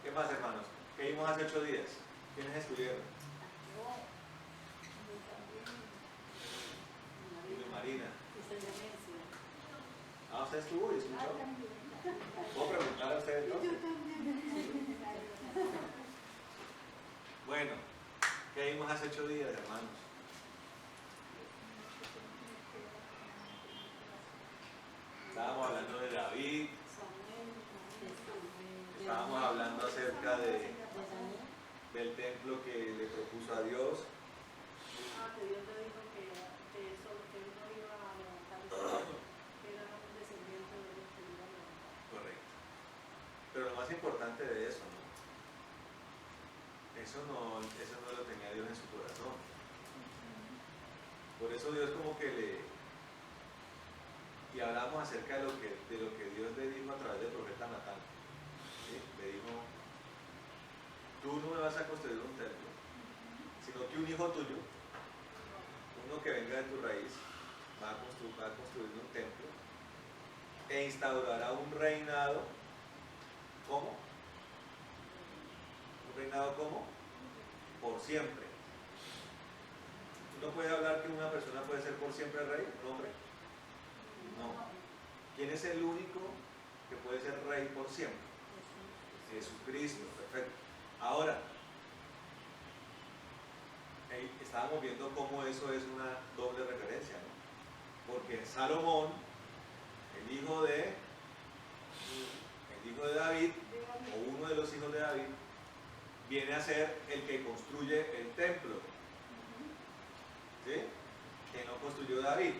¿Qué más, hermanos? ¿Qué vimos hace 8 días? ¿Quiénes estuvieron? Marina. Ah, ¿usted estuvo y escuchó? ¿Puedo preguntar a ustedes dos? Bueno, ¿qué vimos hace 8 días, hermanos? Estábamos hablando de David, estábamos hablando acerca del templo que le propuso a Dios. Que Dios le dijo que él no iba a levantar, que era un descendiente de Dios que iba a levantar. Correcto. Pero lo más importante de eso, ¿no? Eso no lo tenía Dios en su corazón. Por eso Dios como que y hablamos acerca de lo que Dios le dijo a través del profeta Natán. ¿Sí? Le dijo, tú no me vas a construir un templo, sino que un hijo tuyo, uno que venga de tu raíz, va a construir un templo e instaurará un reinado. ¿Cómo? ¿Un reinado cómo? Por siempre. ¿Uno puede hablar que una persona puede ser por siempre rey, un hombre? No. ¿Quién es el único que puede ser rey por siempre? Jesucristo, perfecto. Ahora, estábamos viendo cómo eso es una doble referencia, ¿no? Porque Salomón, el hijo de David, o uno de los hijos de David, viene a ser el que construye el templo, ¿sí? Que no construyó David.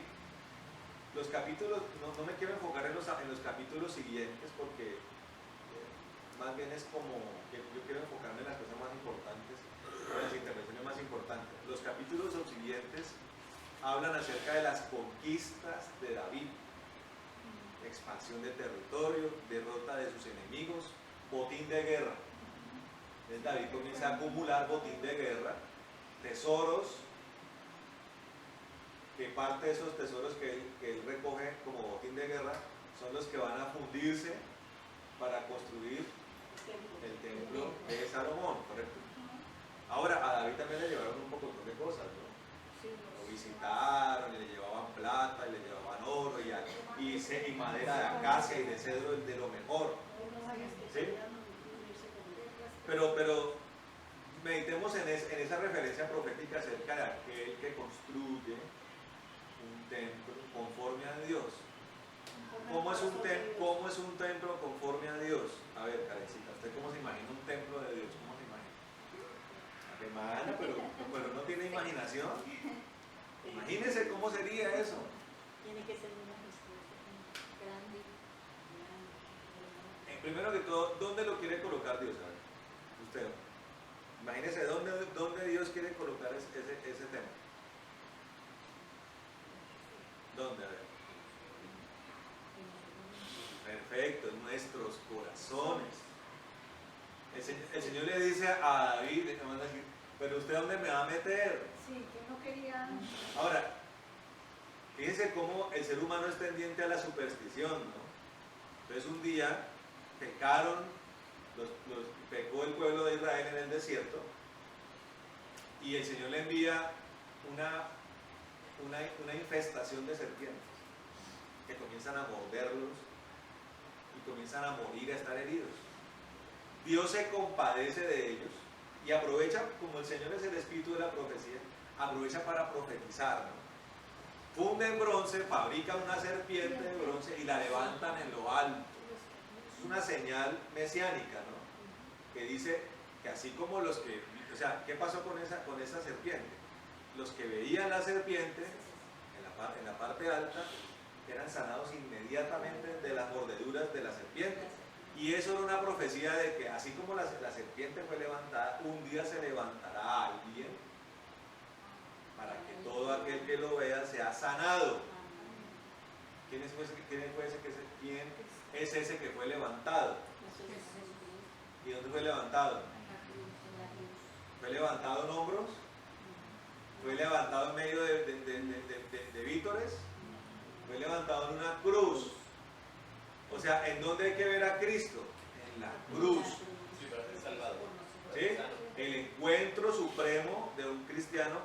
Los capítulos, no me quiero enfocar en los capítulos siguientes porque más bien es como que yo quiero enfocarme en las cosas más importantes, en las intervenciones más importantes. Los capítulos subsiguientes hablan acerca de las conquistas de David, expansión de territorio, derrota de sus enemigos, botín de guerra. Entonces David comienza a acumular botín de guerra, tesoros, que parte de esos tesoros que él recoge como botín de guerra son los que van a fundirse para construir el templo de Salomón, ¿correcto? Ahora, a David también le llevaron un poco de cosas, ¿no? Lo visitaron, y le llevaban plata, y le llevaban oro, y madera de acacia y de cedro de lo mejor. ¿Sí? Pero meditemos en esa referencia profética acerca de aquel que construye un templo conforme a Dios. ¿Cómo es un templo conforme a Dios? A ver, Karencita, ¿usted cómo se imagina un templo de Dios? ¿Cómo se imagina? Hermana, pero no tiene imaginación. Imagínese cómo sería eso. Tiene que ser muy majestuoso, grande. Primero que todo, ¿dónde lo quiere colocar Dios? A ver, usted. Imagínese dónde Dios quiere colocar ese templo. ¿Dónde? A ver. Perfecto, en nuestros corazones. El Señor le dice a David, pero ¿usted dónde me va a meter? Sí, que no quería. Ahora, fíjense cómo el ser humano es tendiente a la superstición, ¿no? Entonces un día pecaron, pecó el pueblo de Israel en el desierto y el Señor le envía una infestación de serpientes que comienzan a morderlos y comienzan a morir, a estar heridos. Dios se compadece de ellos y aprovecha, como el Señor es el espíritu de la profecía, aprovecha para profetizar, ¿no? Funden bronce, fabrican una serpiente de bronce y la levantan en lo alto. Es una señal mesiánica, ¿no? Que dice que así como los que, o sea, ¿qué pasó con esa serpiente? Los que veían la serpiente en la parte alta eran sanados inmediatamente de las mordeduras de la serpiente. Y eso era una profecía de que así como la serpiente fue levantada, un día se levantará alguien para que todo aquel que lo vea sea sanado. ¿Quién es ese que fue levantado? ¿Y dónde fue levantado? ¿Fue levantado en hombros? ¿Fue levantado en medio de vítores? Fue levantado en una cruz. O sea, ¿en dónde hay que ver a Cristo? En la cruz.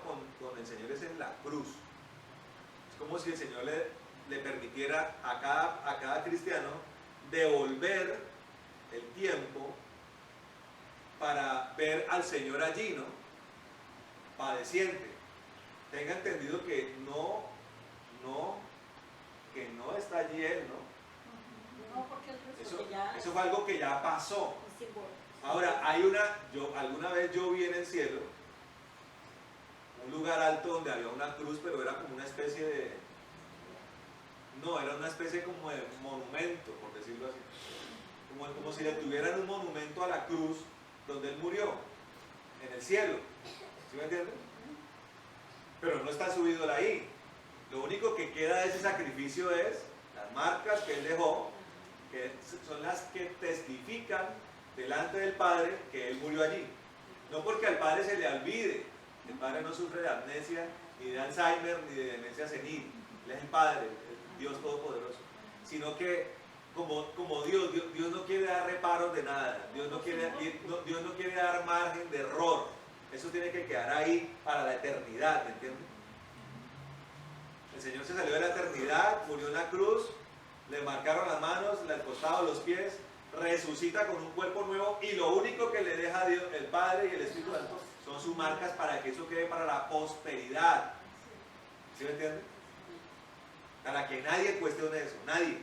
con el Señor es en la cruz. Es como si el Señor le permitiera a cada cristiano devolver el tiempo para ver al Señor allí, ¿no? Padeciente. Tenga entendido que no está allí Él, ¿no? No, porque Eso fue algo que ya pasó. Ahora, alguna vez yo vi en el cielo un lugar alto donde había una cruz, pero era como una especie era una especie como de monumento, por decirlo así. Como si le tuvieran un monumento a la cruz donde Él murió, en el cielo. ¿Sí me entienden? Pero no está subido ahí. Lo único que queda de ese sacrificio es las marcas que Él dejó, que son las que testifican delante del Padre que Él murió allí. No porque al Padre se le olvide. El Padre no sufre de amnesia, ni de Alzheimer, ni de demencia senil. Él es el Padre, el Dios Todopoderoso. Sino que como Dios no quiere dar reparos de nada. Dios no quiere dar margen de error. Eso tiene que quedar ahí para la eternidad, ¿me entiendes? El Señor se salió de la eternidad, murió en la cruz, le marcaron las manos, el costado, los pies, resucita con un cuerpo nuevo y lo único que le deja a Dios, el Padre y el Espíritu Santo, son sus marcas para que eso quede para la posteridad. ¿Sí me entiende? Para que nadie cuestione eso, nadie.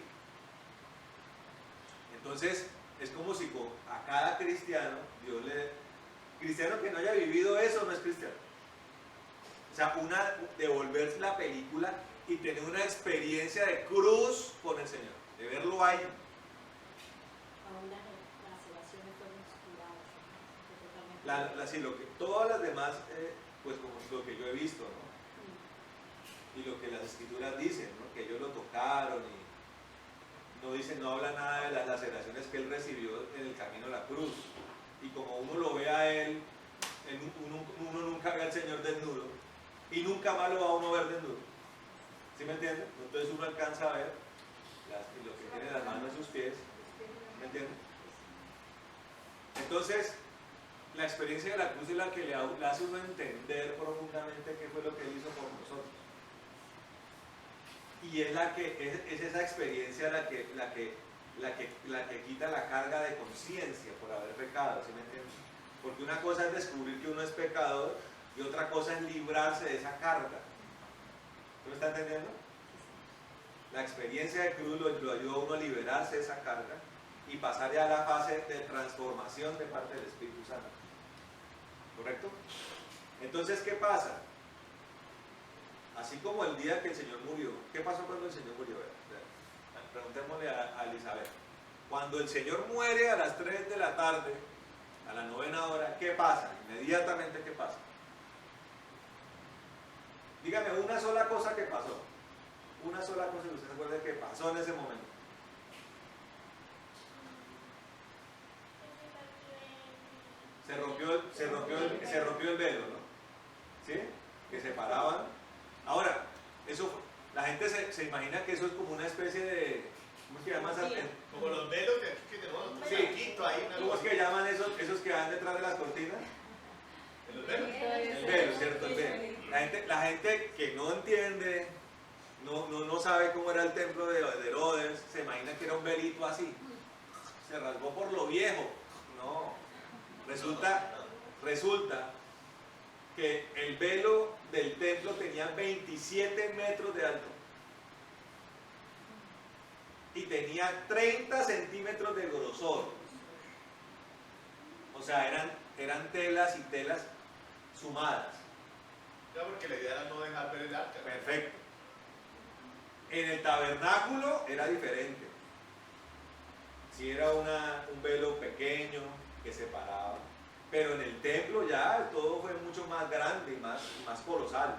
Entonces, es como si a cada cristiano, cristiano que no haya vivido eso no es cristiano. O sea, devolverse la película y tener una experiencia de cruz con el Señor, de verlo ahí. Todas las demás, pues como lo que yo he visto, ¿no? Y lo que las escrituras dicen, ¿no? Que ellos lo tocaron y no habla nada de las laceraciones que Él recibió en el camino a la cruz. Y como uno lo ve a Él, uno nunca ve al Señor desnudo y nunca más lo va a uno ver desnudo. ¿Sí me entienden? Entonces uno alcanza a ver lo que tiene las manos en sus pies. ¿Me entienden? Entonces, la experiencia de la cruz es la que le hace uno entender profundamente qué fue lo que Él hizo por nosotros. Y es esa experiencia la que quita la carga de conciencia por haber pecado, ¿sí me entiendes? Porque una cosa es descubrir que uno es pecador y otra cosa es librarse de esa carga. ¿Tú me estás entendiendo? La experiencia de cruz lo ayuda a uno a liberarse de esa carga y pasar ya a la fase de transformación de parte del Espíritu Santo. ¿Correcto? Entonces, ¿qué pasa? Así como el día que el Señor murió, ¿qué pasó cuando el Señor murió? Preguntémosle a Elizabeth. Cuando el Señor muere a las 3 de la tarde, a la 9ª hora, ¿qué pasa? Inmediatamente, ¿qué pasa? Dígame una sola cosa que pasó. Una sola cosa que usted se acuerde que pasó en ese momento. Se rompió el velo, ¿no? ¿Sí? Que separaban. Ahora, la gente se imagina que eso es como una especie de, ¿cómo se llama? Como los velos que tenemos sí. ahí. ¿Cómo es que llaman esos que van detrás de las cortinas? ¿Los velos? El velo, ¿cierto? El velo. La gente que no entiende, no sabe cómo era el templo de Herodes, se imagina que era un velito así. Se rasgó por lo viejo. No. Resulta que el velo del templo tenía 27 metros de alto y tenía 30 centímetros de grosor. O sea, eran telas y telas sumadas. Ya, porque la idea era no dejar ver el arca. Perfecto. En el tabernáculo era diferente. Si era un velo pequeño que separaba. Pero en el templo ya todo fue mucho más grande y más colosal.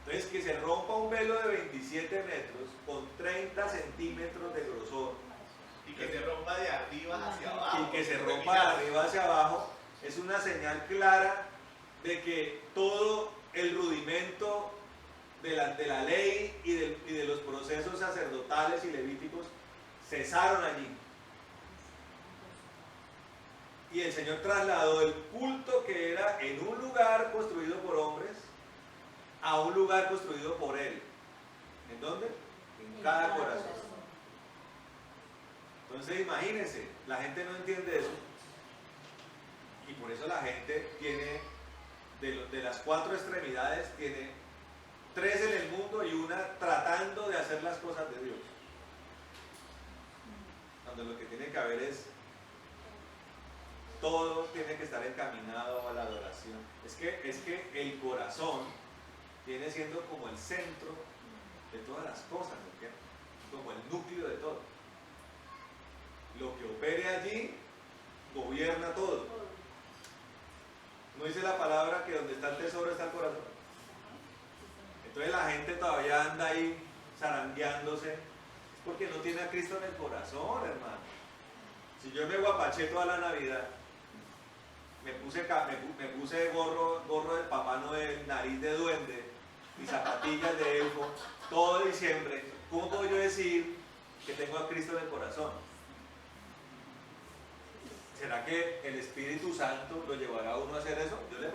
Entonces, que se rompa un velo de 27 metros con 30 centímetros de grosor. Y que se rompa de arriba hacia abajo. Y que se rompa de arriba hacia abajo es una señal clara de que todo el rudimento de la ley y de los procesos sacerdotales y levíticos cesaron allí. Y el Señor trasladó el culto que era en un lugar construido por hombres a un lugar construido por Él. ¿En dónde? En cada corazón. Entonces imagínense, la gente no entiende eso. Y por eso la gente tiene, de las 4 extremidades, tiene 3 en el mundo y una tratando de hacer las cosas de Dios. Cuando lo que tiene que haber es, todo tiene que estar encaminado a la adoración. Es que el corazón viene siendo como el centro de todas las cosas, ¿no? Como el núcleo de todo. Lo que opere allí gobierna todo. ¿No dice la palabra que donde está el tesoro está el corazón? Entonces la gente todavía anda ahí zarandeándose, es porque no tiene a Cristo en el corazón, hermano. Si yo me guapaché toda la Navidad, me puse gorro del Papá Noel, nariz de duende y zapatillas de elfo, todo diciembre, ¿cómo puedo yo decir que tengo a Cristo en el corazón? ¿Será que el Espíritu Santo lo llevará a uno a hacer eso? Yo le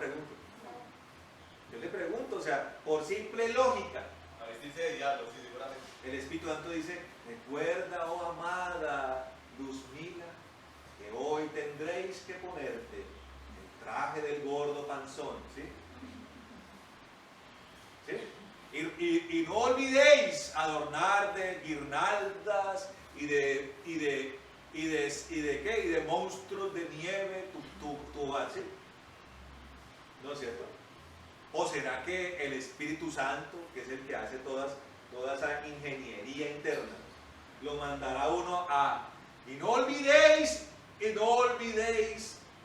pregunto, o sea, por simple lógica. A veces dice de diablo, sí, seguramente. El Espíritu Santo dice, recuerda, oh amada Luzmila, que hoy tendréis que ponerte el traje del gordo panzón, ¿sí? ¿Sí? Y no olvidéis adornar de guirnaldas y de monstruos de nieve tu base. ¿No es cierto? ¿O será que el Espíritu Santo, que es el que hace toda esa ingeniería interna, lo mandará uno a, y no olvidéis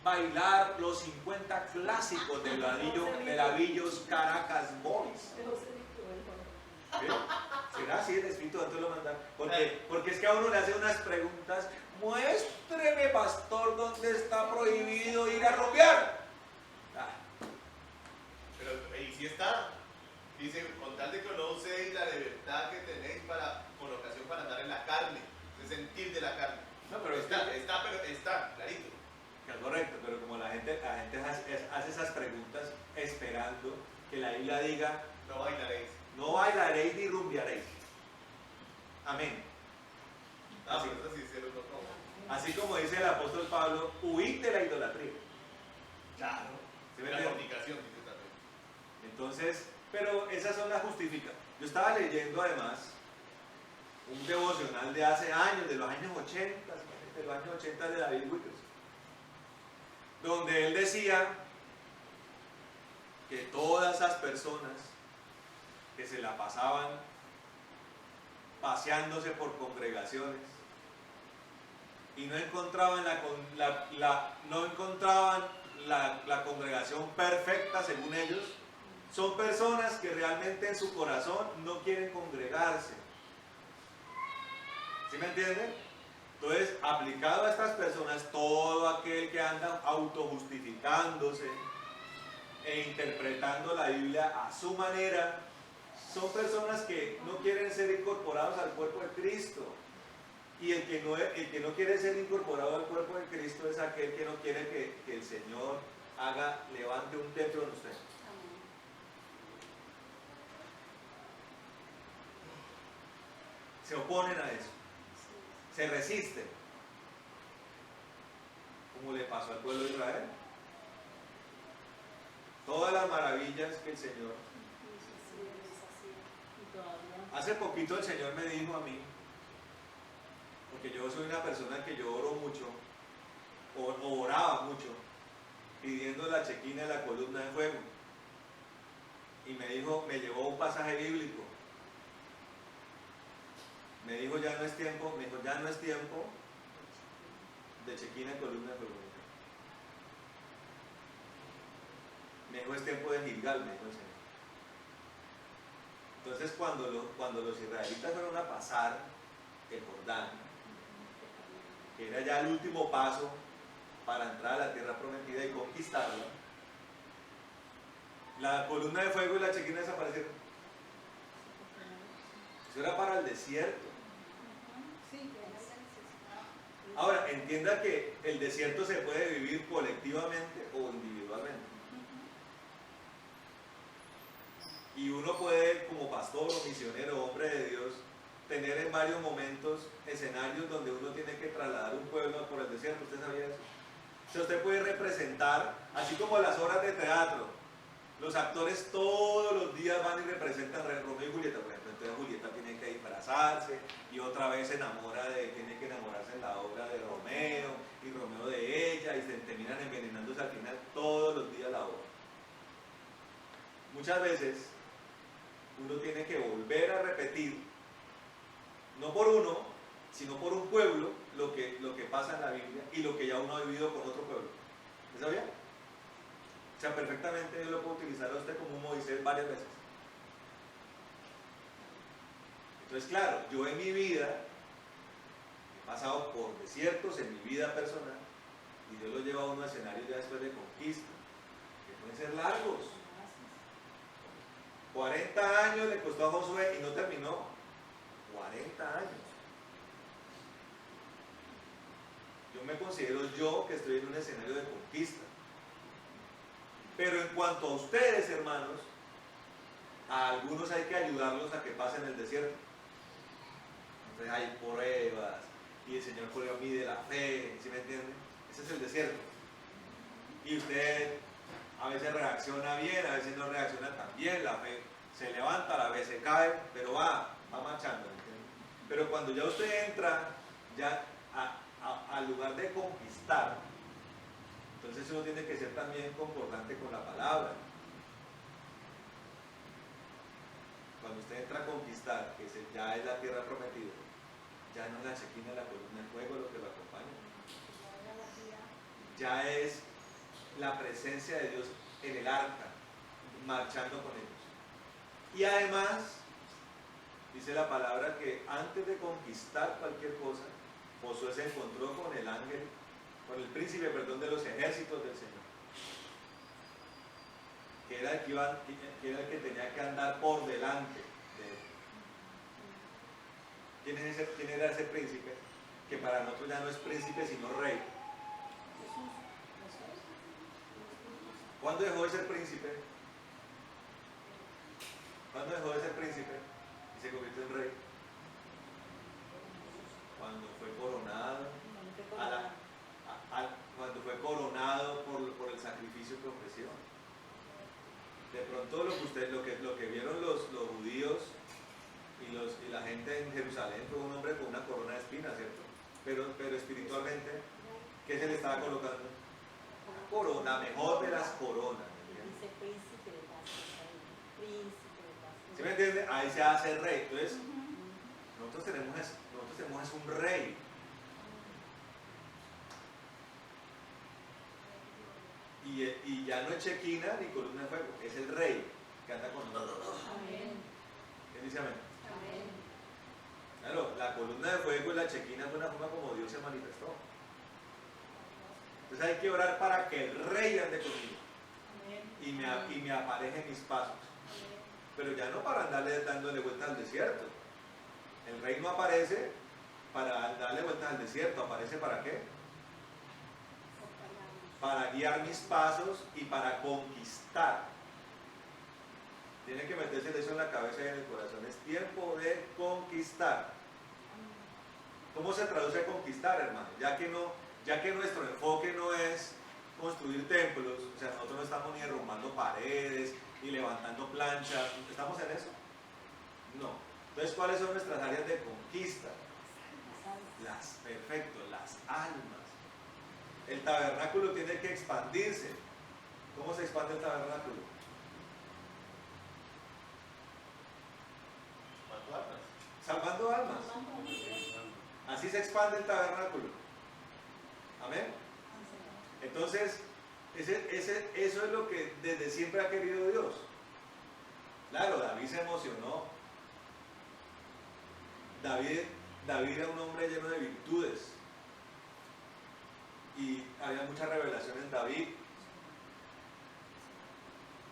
bailar los 50 clásicos de Lavillos Caracas Boys? ¿Sí? ¿Será así el Espíritu Santo lo manda? Porque es que a uno le hace unas preguntas. Muéstreme, pastor, dónde está prohibido ir a rumbear. Pero, y si está, dice, con tal de que no uséis la libertad que tenéis con ocasión para andar en la carne, de sentir de la carne. No, pero está, clarito. Es correcto, pero como la gente hace esas preguntas esperando que la Biblia diga, No bailaréis. no bailaréis ni rumbearéis. Amén. Así, Pero eso sí se lo tocó. así como dice el apóstol Pablo, huid de la idolatría. Claro. ¿Sí me La entiende? fornicación, dice también. Entonces, pero esas son las justificaciones. Yo estaba leyendo además un devocional de hace años, de los años 80, de David Wilkerson, donde él decía que todas esas personas que se la pasaban paseándose por congregaciones y no encontraban la congregación perfecta según ellos, son personas que realmente en su corazón no quieren congregarse. ¿Sí me entienden? Entonces, aplicado a estas personas, todo aquel que anda autojustificándose e interpretando la Biblia a su manera, son personas que no quieren ser incorporados al cuerpo de Cristo. Y el que no quiere ser incorporado al cuerpo de Cristo es aquel que no quiere que el Señor levante un templo en usted. Se oponen a eso, se resisten, como le pasó al pueblo de Israel. Todas las maravillas que el Señor... Hace poquito el Señor me dijo a mí, porque yo soy una persona que yo oro mucho, o oraba mucho, pidiendo la chequina de la columna de fuego. Y me llevó a un pasaje bíblico. Me dijo, ya no es tiempo de chequina de columna de fuego. Me dijo, es tiempo de Gilgal, me dijo el Señor. Entonces cuando los israelitas fueron a pasar el Jordán, que era ya el último paso para entrar a la tierra prometida y conquistarla, la columna de fuego y la chequina desaparecieron. Eso era para el desierto. Ahora, entienda que el desierto se puede vivir colectivamente o individualmente. Y uno puede, como pastor o misionero, hombre de Dios, tener en varios momentos escenarios donde uno tiene que trasladar un pueblo por el desierto. ¿Usted sabía eso? O sea, usted puede representar, así como las obras de teatro, los actores todos los días van y representan Romeo y Julieta, por ejemplo. Entonces Julieta tiene que disfrazarse y otra vez se enamora tiene que enamorarse en la obra de Romeo y Romeo de ella y se terminan envenenándose al final todos los días la obra. Muchas veces uno tiene que volver a repetir, no por uno, sino por un pueblo, lo que pasa en la Biblia y lo que ya uno ha vivido con otro pueblo. ¿Usted sabía? O sea, perfectamente Dios lo puede utilizar a usted como un Moisés varias veces. Entonces, claro, yo en mi vida he pasado por desiertos en mi vida personal y Dios lo lleva a uno a escenarios ya después de conquista, que pueden ser largos. 40 años le costó a Josué y no terminó. 40 años. Yo me considero que estoy en un escenario de conquista. Pero en cuanto a ustedes, hermanos, a algunos hay que ayudarlos a que pasen el desierto. Entonces hay pruebas y el Señor mide la fe, ¿sí me entienden? Ese es el desierto. Y usted a veces reacciona bien, a veces no reacciona tan bien, la fe se levanta, la fe se cae, pero va marchando, ¿entienden? Pero cuando ya usted entra ya al lugar de conquistar, entonces uno tiene que ser también concordante con la palabra. Cuando usted entra a conquistar, que ya es la tierra prometida, ya no es la chequina, la columna de fuego lo que lo acompaña. Ya es la presencia de Dios en el arca, marchando con ellos. Y además, dice la palabra que antes de conquistar cualquier cosa, Josué se encontró con el ángel, con el príncipe, de los ejércitos del Señor, que era el que tenía que andar por delante de él. ¿Quién era ese príncipe? Que para nosotros ya no es príncipe, sino rey. ¿Cuándo dejó de ser príncipe? ¿Cuándo dejó de ser príncipe y se convirtió en rey? Cuando fue coronado, cuando fue coronado por el sacrificio que ofreció. De pronto lo que vieron los judíos y la gente en Jerusalén fue un hombre con una corona de espinas, ¿cierto? Pero espiritualmente, ¿qué se le estaba colocando? Una corona, mejor de las coronas. Dice príncipe de paz. Príncipe de paz. ¿Sí me entiende? Ahí se hace rey. Entonces, nosotros tenemos un rey. Y ya no es chequina ni columna de fuego, es el rey que anda con nosotros. Amén. ¿Quién dice amén? Amén. Claro, la columna de fuego y la chequina fue una forma como Dios se manifestó. Entonces hay que orar para que el rey ande conmigo y me apareje en mis pasos. Pero ya no para andarle dándole vueltas al desierto. El rey no aparece para darle vueltas al desierto, aparece ¿para qué? Para guiar mis pasos y para conquistar. Tiene que meterse eso en la cabeza y en el corazón. Es tiempo de conquistar. ¿Cómo se traduce conquistar, hermano? Ya que nuestro enfoque no es construir templos, o sea, nosotros no estamos ni derrumbando paredes, ni levantando planchas, ¿estamos en eso? No. Entonces, ¿cuáles son nuestras áreas de conquista? Perfecto, las almas. El tabernáculo tiene que expandirse. ¿Cómo se expande el tabernáculo? Salvando almas. Así se expande el tabernáculo. Amén. Entonces, eso es lo que desde siempre ha querido Dios. Claro, David se emocionó. David era un hombre lleno de virtudes. Y había mucha revelación en David.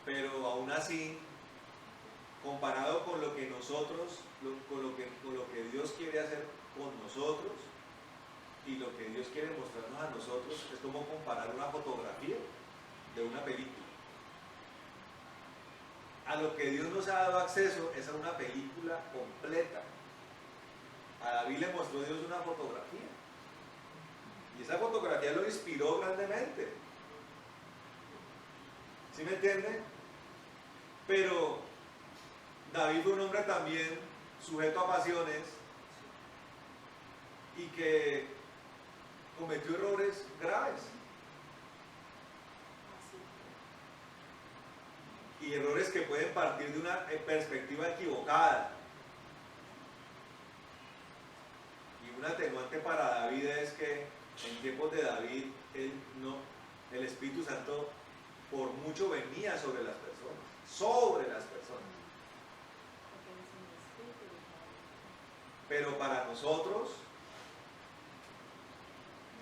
Pero aún así, comparado con lo que nosotros, con lo que Dios quiere hacer con nosotros y lo que Dios quiere mostrarnos a nosotros, es como comparar una fotografía de una película. a lo que Dios nos ha dado acceso es a una película completa. A David le mostró Dios una fotografía. Y esa fotografía lo inspiró grandemente. ¿Sí me entiende? Pero David fue un hombre también sujeto a pasiones y que cometió errores graves. Y errores que pueden partir de una perspectiva equivocada. Y un atenuante para David es que en tiempos de David el Espíritu Santo por mucho venía sobre las personas. Sobre las personas. Pero para nosotros,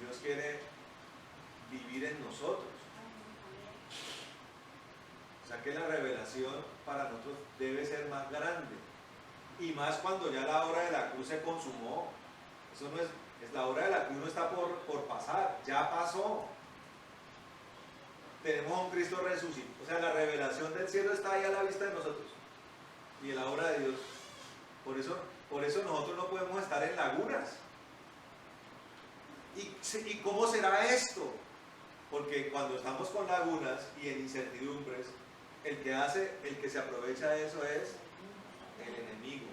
Dios quiere vivir en nosotros. O sea que la revelación para nosotros debe ser más grande. Y más cuando ya la obra de la cruz se consumó. Eso no es la obra de la cruz no está por pasar, ya pasó. Tenemos a un Cristo resucitado. O sea, la revelación del cielo está ahí a la vista de nosotros. Y en la obra de Dios. Por eso nosotros no podemos estar en lagunas. ¿Y cómo será esto? Porque cuando estamos con lagunas y en incertidumbres, el que se aprovecha de eso es el enemigo,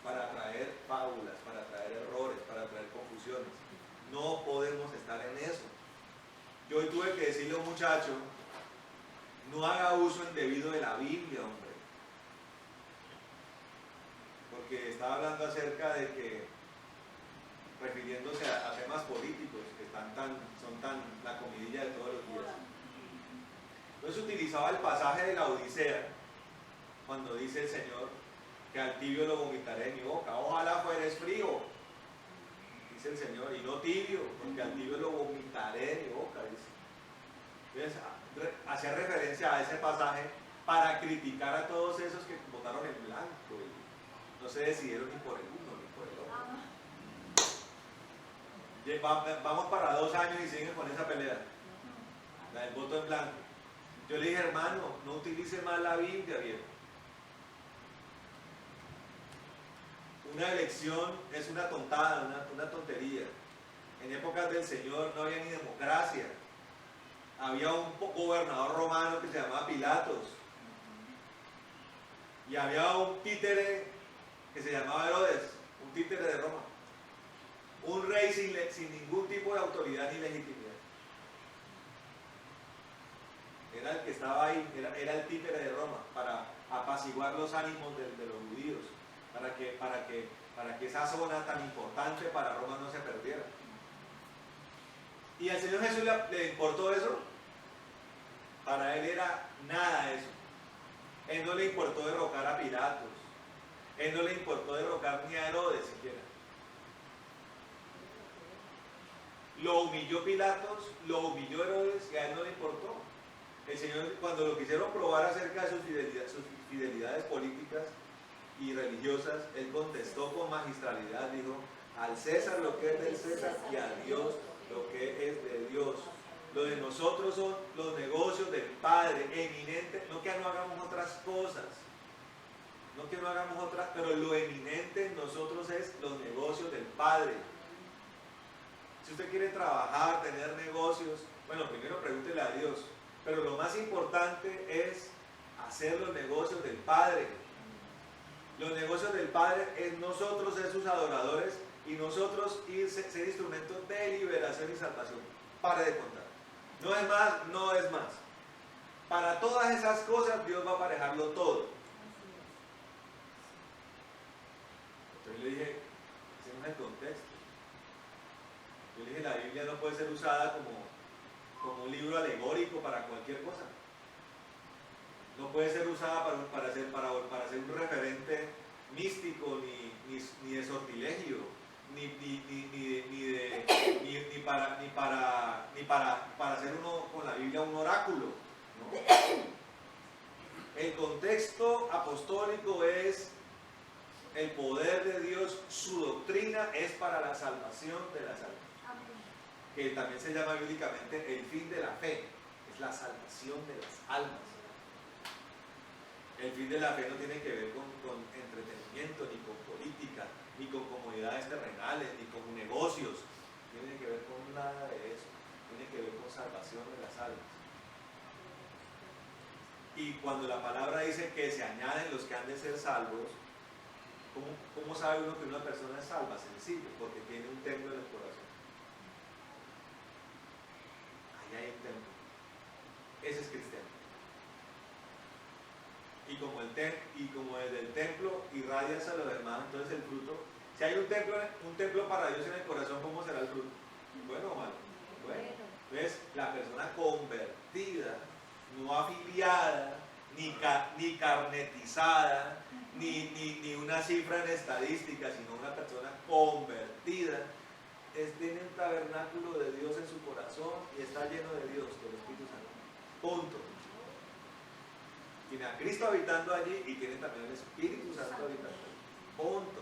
para traer fábulas, para traer errores, para traer confusiones. No podemos estar en eso. Yo hoy tuve que decirle a un muchacho, no haga uso indebido de la Biblia, hombre. Porque estaba hablando acerca de que, refiriéndose a temas políticos que son tan la comidilla de todos los días. Entonces utilizaba el pasaje de la Odisea, cuando dice el Señor que al tibio lo vomitaré en mi boca. Ojalá fueres frío, dice el Señor, y no tibio, porque al tibio lo vomitaré en mi boca, dice. Entonces, hacía referencia a ese pasaje para criticar a todos esos que votaron en blanco y no se decidieron ni por el uno ni por el otro. Vamos para 2 años y siguen con esa pelea, la del voto en blanco. Yo le dije, hermano, no utilice más la Biblia, viejo. Una elección es una tontada, una tontería. En épocas del Señor no había ni democracia. Había un gobernador romano que se llamaba Pilatos. Y había un títere que se llamaba Herodes, un títere de Roma. Un rey sin ningún tipo de autoridad ni legitimidad. Era el que estaba ahí, era el títere de Roma, para apaciguar los ánimos de los judíos, para que esa zona tan importante para Roma no se perdiera. ¿Y al Señor Jesús le importó eso? Para él era nada eso. Él no le importó derrocar a Pilatos. Él no le importó derrocar ni a Herodes siquiera. Lo humilló Pilatos, lo humilló Herodes y a él no le importó. El Señor, cuando lo quisieron probar acerca de sus fidelidades políticas y religiosas, él contestó con magistralidad, dijo, al César lo que es del César y a Dios lo que es de Dios. Lo de nosotros son los negocios del Padre, eminente, no que no hagamos otras cosas, no que no hagamos otras, pero lo eminente en nosotros es los negocios del Padre. Si usted quiere trabajar, tener negocios, bueno, primero pregúntele a Dios, pero lo más importante es hacer los negocios del Padre. Los negocios del Padre es nosotros ser sus adoradores y nosotros ser instrumentos de liberación y salvación. Pare de contar. No es más, no es más. Para todas esas cosas Dios va a aparejarlo todo. Entonces le dije, ese no es el contexto. Yo le dije, la Biblia no puede ser usada como un libro alegórico para cualquier cosa. No puede ser usada para ser un referente místico, ni de sortilegio, para hacer uno con la Biblia un oráculo, ¿no? El contexto apostólico es el poder de Dios, su doctrina es para la salvación de las almas, que también se llama bíblicamente el fin de la fe, es la salvación de las almas. El fin de la fe no tiene que ver con entretenimiento, ni con política, ni con comodidades terrenales, ni con negocios. Tiene que ver con nada de eso. Tiene que ver con salvación de las almas. Y cuando la palabra dice que se añaden los que han de ser salvos, ¿cómo sabe uno que una persona es salva? Sencillo, porque tiene un templo en el corazón. Ahí hay un templo. Ese es cristiano. Y como desde el templo irradia hacia los demás, entonces el fruto, si hay un templo para Dios en el corazón, ¿cómo será el fruto? ¿Bueno o malo? Bueno. Entonces, la persona convertida, no afiliada, ni carnetizada, ni una cifra en estadística, sino una persona convertida, tiene un tabernáculo de Dios en su corazón y está lleno de Dios, del Espíritu Santo. Punto. Tiene a Cristo habitando allí y tiene también el Espíritu Santo habitando allí. Punto.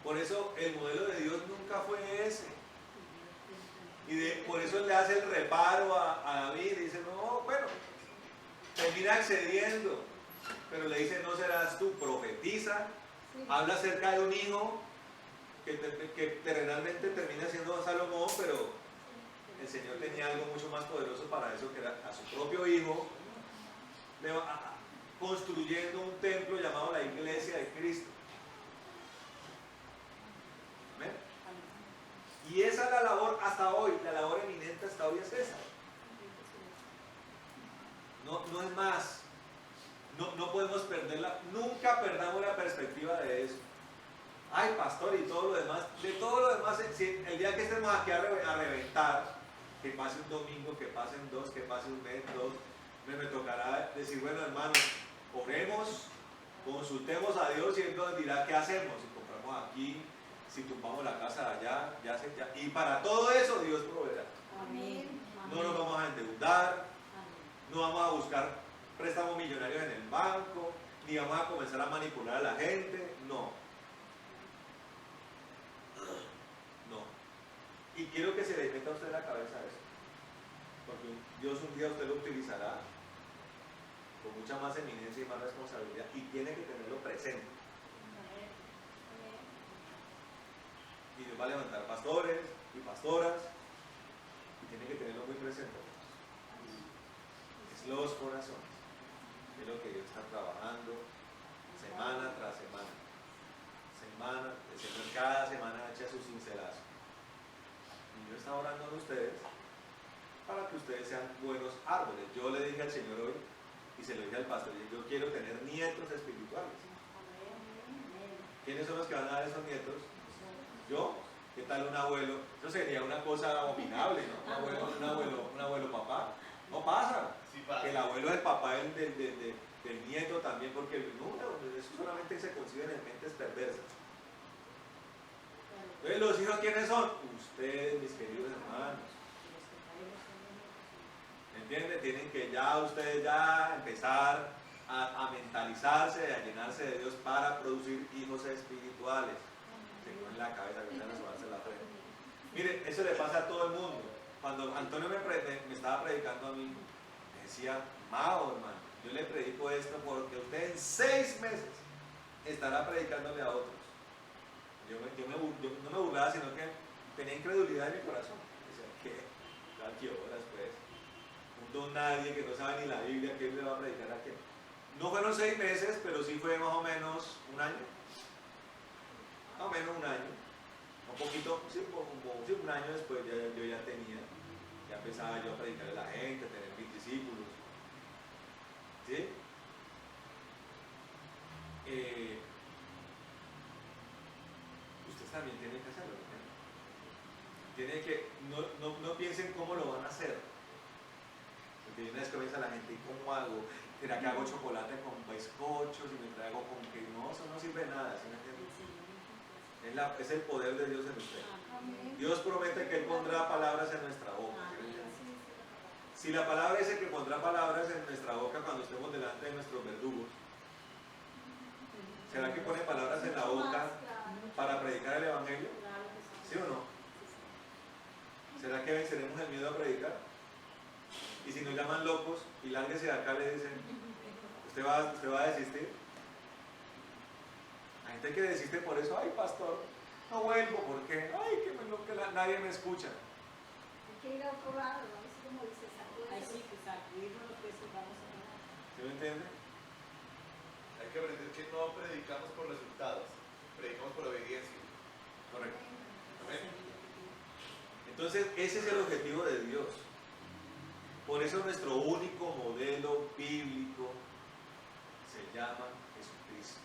Por eso el modelo de Dios nunca fue ese. Y por eso le hace el reparo a David y dice, no, bueno, termina accediendo, pero le dice, no serás tú, profetiza, habla acerca de un hijo que terrenalmente termina siendo Salomón, pero el Señor tenía algo mucho más poderoso para eso, que era a su propio hijo, construyendo un templo llamado la Iglesia de Cristo. ¿Amén? Y esa es la labor hasta hoy, la labor eminente hasta hoy es esa. No es más. No podemos perderla, nunca perdamos la perspectiva de eso. Ay, pastor, y todo lo demás, de todo lo demás, el día que estemos aquí a reventar, que pase un domingo, que pasen dos, que pase un mes, dos, me tocará decir, bueno, hermanos, oremos, consultemos a Dios y Él nos dirá qué hacemos, si compramos aquí, si tumbamos la casa de allá, y para todo eso Dios proveerá. Amén. No nos vamos a endeudar, no vamos a buscar préstamos millonarios en el banco, ni vamos a comenzar a manipular a la gente, no. Y quiero que se le meta a usted en la cabeza eso, porque Dios un día usted lo utilizará con mucha más eminencia y más responsabilidad, y tiene que tenerlo presente. Y Dios va a levantar pastores y pastoras, y tiene que tenerlo muy presente. Es los corazones, es lo que Dios está trabajando semana tras semana. El Señor cada semana echa su cincelazo. Y Dios está orando en ustedes para que ustedes sean buenos árboles. Yo le dije al Señor hoy, y se lo dije al pastor, yo quiero tener nietos espirituales. ¿Quiénes son los que van a dar esos nietos? ¿Yo? ¿Qué tal un abuelo? Eso sería una cosa abominable, ¿no? Un abuelo papá. No pasa. Sí pasa. Que el abuelo es el papá del nieto también, porque eso solamente se concibe en mentes perversas. Entonces, ¿los hijos quiénes son? Ustedes, mis queridos hermanos. ¿Entienden? Tienen que ustedes empezar a mentalizarse, a llenarse de Dios para producir hijos espirituales. Se ponen la cabeza, que van a sobarse la frente. Mire, eso le pasa a todo el mundo. Cuando Antonio me estaba predicando a mí, me decía, Mao, hermano, yo le predico esto porque usted en 6 meses estará predicándole a otros. Yo no me burlaba, sino que tenía incredulidad en mi corazón. Decía, ¿qué horas pues? Un don nadie que no sabe ni la Biblia, ¿quién le va a predicar a quién? No fueron 6 meses, pero sí fue más o menos un año. Más o menos un año. Un poquito, sí, un año después yo ya empezaba yo a predicarle a la gente, a tener mis discípulos. ¿Sí? Ustedes también tienen que hacerlo, ¿no? Tienen que, no piensen cómo lo van a hacer. Porque una vez comienza la gente, ¿y cómo hago? ¿Será que hago chocolate con bizcochos y me traigo con que no? Eso no sirve de nada, ¿sí me entienden? Es el poder de Dios en usted. Dios promete que Él pondrá palabras en nuestra boca. Si la palabra dice que pondrá palabras en nuestra boca cuando estemos delante de nuestros verdugos, ¿será que pone palabras en la boca para predicar el Evangelio? ¿Sí o no? ¿Será que venceremos el miedo a predicar? Y si nos llaman locos y lárguese de acá, le dicen, ¿Usted va a desistir? La gente que desiste por eso, ay pastor, no vuelvo, ¿por qué? Ay, nadie me escucha. Hay que ir a otro lado, ¿no? Es como dice Santo. Ay, sí, que sacudirnos los pesos vamos a ganar. ¿Sí me entiende? Hay que aprender que no predicamos por resultados, predicamos por obediencia. Correcto. Amén. Entonces, ese es el objetivo de Dios. Por eso nuestro único modelo bíblico se llama Jesucristo.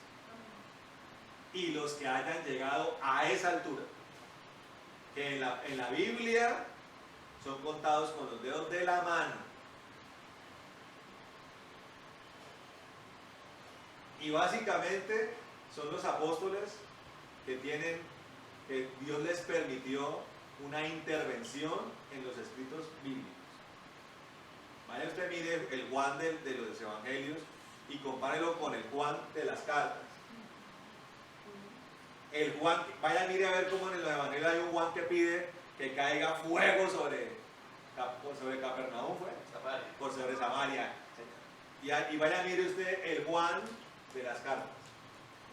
Y los que hayan llegado a esa altura, que en la Biblia son contados con los dedos de la mano. Y básicamente son los apóstoles que Dios les permitió una intervención en los escritos bíblicos. Vaya usted mire el Juan de los evangelios y compárelo con el Juan de las cartas. El Juan, vaya mire a ver cómo en los evangelios hay un Juan que pide que caiga fuego sobre Capernaum, sobre Samaria. Y vaya mire usted el Juan de las cartas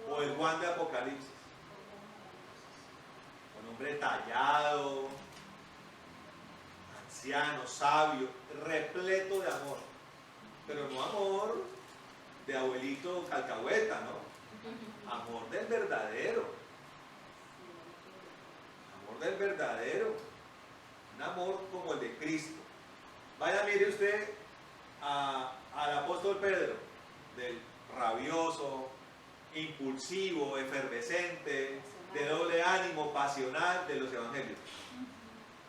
o el Juan de Apocalipsis. Un hombre tallado, anciano, sabio, repleto de amor, pero no amor de abuelito calcahueta, ¿no? Amor del verdadero, un amor como el de Cristo. Vaya, mire usted al apóstol Pedro, del rabioso, impulsivo, efervescente, de doble ánimo, pasional de los evangelios.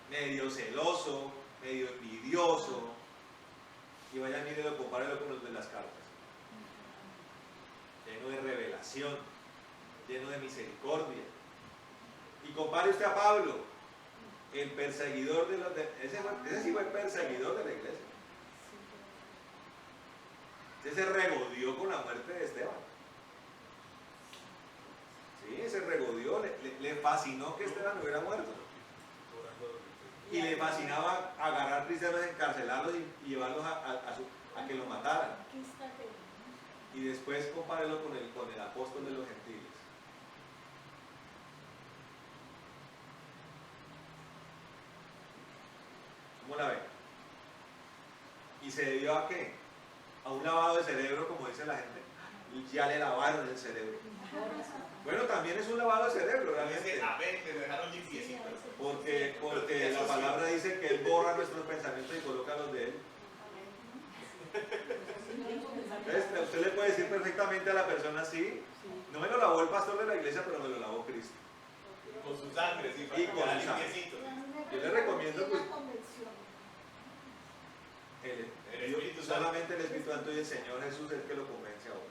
Medio celoso, medio envidioso. Y vaya, mírelo, compárelo con los de las cartas. Lleno de revelación, lleno de misericordia. Y compare usted a Pablo, el perseguidor de los ese sí fue el perseguidor de la iglesia. Ese se regodeó con la muerte de Esteban. Sí, se regodeó, le fascinó que Esteban hubiera muerto. Y le fascinaba agarrar cristianos, encarcelarlos y llevarlos a que lo mataran. Y después compárelo con el apóstol de los gentiles. ¿Cómo la ven? ¿Y se debió a qué? A un lavado de cerebro, como dice la gente. Ya le lavaron el cerebro. Bueno, también es un lavado de cerebro, realmente. Amén, me lo dejaron limpiecito. Porque la palabra dice que Él borra nuestros pensamientos y coloca los de Él. Entonces, usted le puede decir perfectamente a la persona así, no me lo lavó el pastor de la iglesia, pero me lo lavó Cristo. Con su sangre, sí, Y con para su sangre. limpiecito. Yo le recomiendo que El Espíritu Santo. solamente el Espíritu Santo y el Señor Jesús es el que lo convence a uno.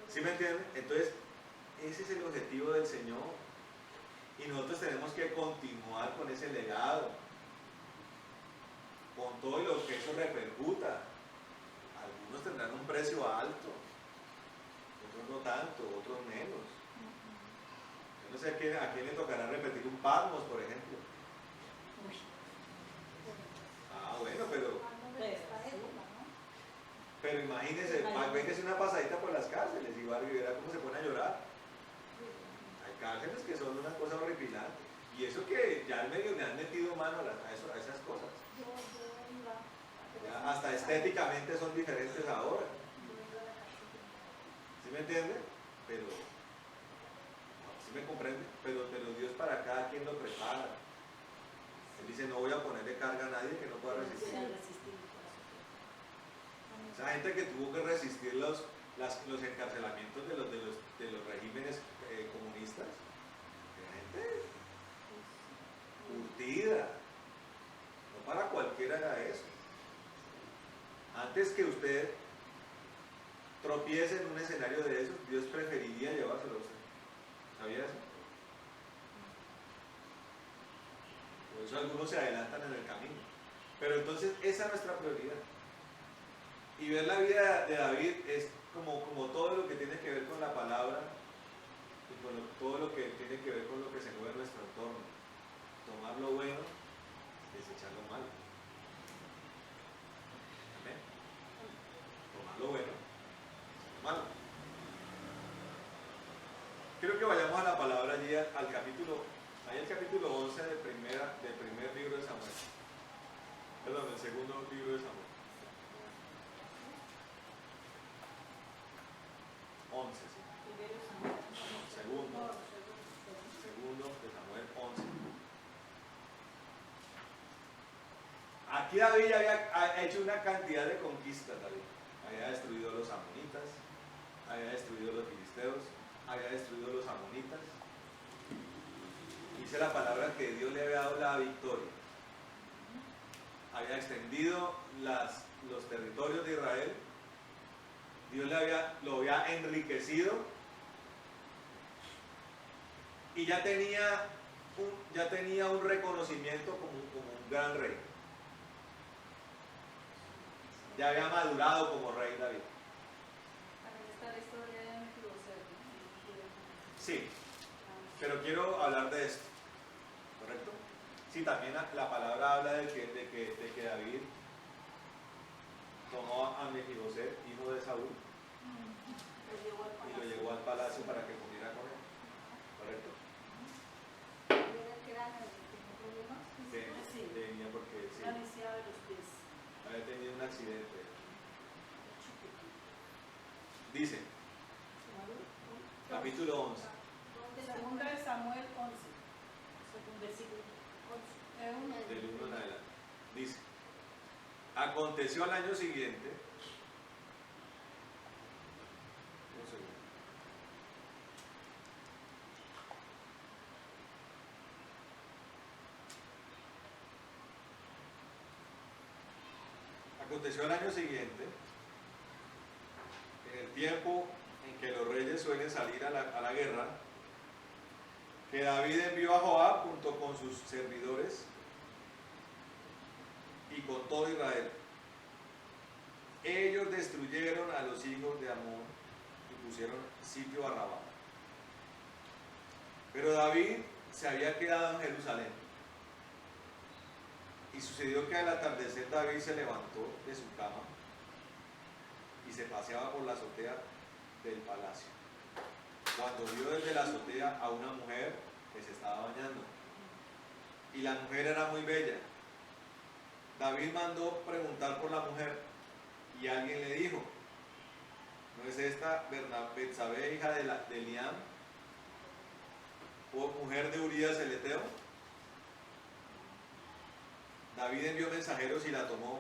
¿Sí me entienden? Entonces, ese es el objetivo del Señor. Y nosotros tenemos que continuar con ese legado, con todo lo que eso repercuta. Algunos tendrán un precio alto, otros no tanto, otros menos. Yo no sé a quién le tocará repetir un Patmos, por ejemplo. Ah, bueno, pero imagínense, véngase una pasadita por las cárceles y verá cómo se pone a llorar. Hay cárceles que son una cosa horripilante. Y eso que ya al medio le han metido mano a esas cosas. Ya hasta estéticamente son diferentes ahora. ¿Sí me entiende? Pero, ¿sí me comprende? Pero Dios para cada quien lo prepara. Él dice, no voy a ponerle carga a nadie que no pueda resistir. Esa gente que tuvo que resistir los encarcelamientos de los regímenes comunistas, era gente curtida. No para cualquiera era eso. Antes que usted tropiece en un escenario de esos, Dios preferiría llevárselo a usted. ¿Sabía eso? Por eso algunos se adelantan en el camino. Pero entonces esa es nuestra prioridad. Y ver la vida de David es como todo lo que tiene que ver con la palabra y con todo lo que tiene que ver con lo que se mueve en nuestro entorno. Tomar lo bueno, desechar lo malo. Amén. Tomar lo bueno, que vayamos a la palabra allí al capítulo, ahí el capítulo 11 del primer libro de Samuel. Perdón, el segundo libro de Samuel. 11, sí. Primero Samuel. Segundo de Samuel 11. Aquí David ya había hecho una cantidad de conquistas. David había destruido a los amonitas, había destruido a los filisteos, había destruido a los amonitas. Dice la palabra que Dios le había dado la victoria. Había extendido los territorios de Israel. Dios lo había enriquecido y ya tenía un reconocimiento como un gran rey. Ya había madurado como rey David. También está la historia de Mefiboset. Sí, pero quiero hablar de esto, ¿correcto? Sí, también la palabra habla de que David tomó a Mefiboset, hijo de Saúl, y lo llevó al palacio para que comiera con él, ¿correcto? Tenía porque sí, La lisiada de los pies. había tenido un accidente. Dice, capítulo 11. Segunda de Samuel 11. Versículo 11. Del 1 en adelante. Dice, aconteció al año siguiente, un segundo. Aconteció al año siguiente, en el tiempo en que los reyes suelen salir a la guerra, que David envió a Joab junto con sus servidores y con todo Israel. Ellos destruyeron a los hijos de Amón y pusieron sitio a Rabá. Pero David se había quedado en Jerusalén. Y sucedió que al atardecer David se levantó de su cama y se paseaba por la azotea del palacio, cuando vio desde la azotea a una mujer que se estaba bañando. Y la mujer era muy bella. David mandó preguntar por la mujer y alguien le dijo, ¿no es esta Betsabé, hija de Eliam, o mujer de Urías el Eteo? David envió mensajeros y la tomó.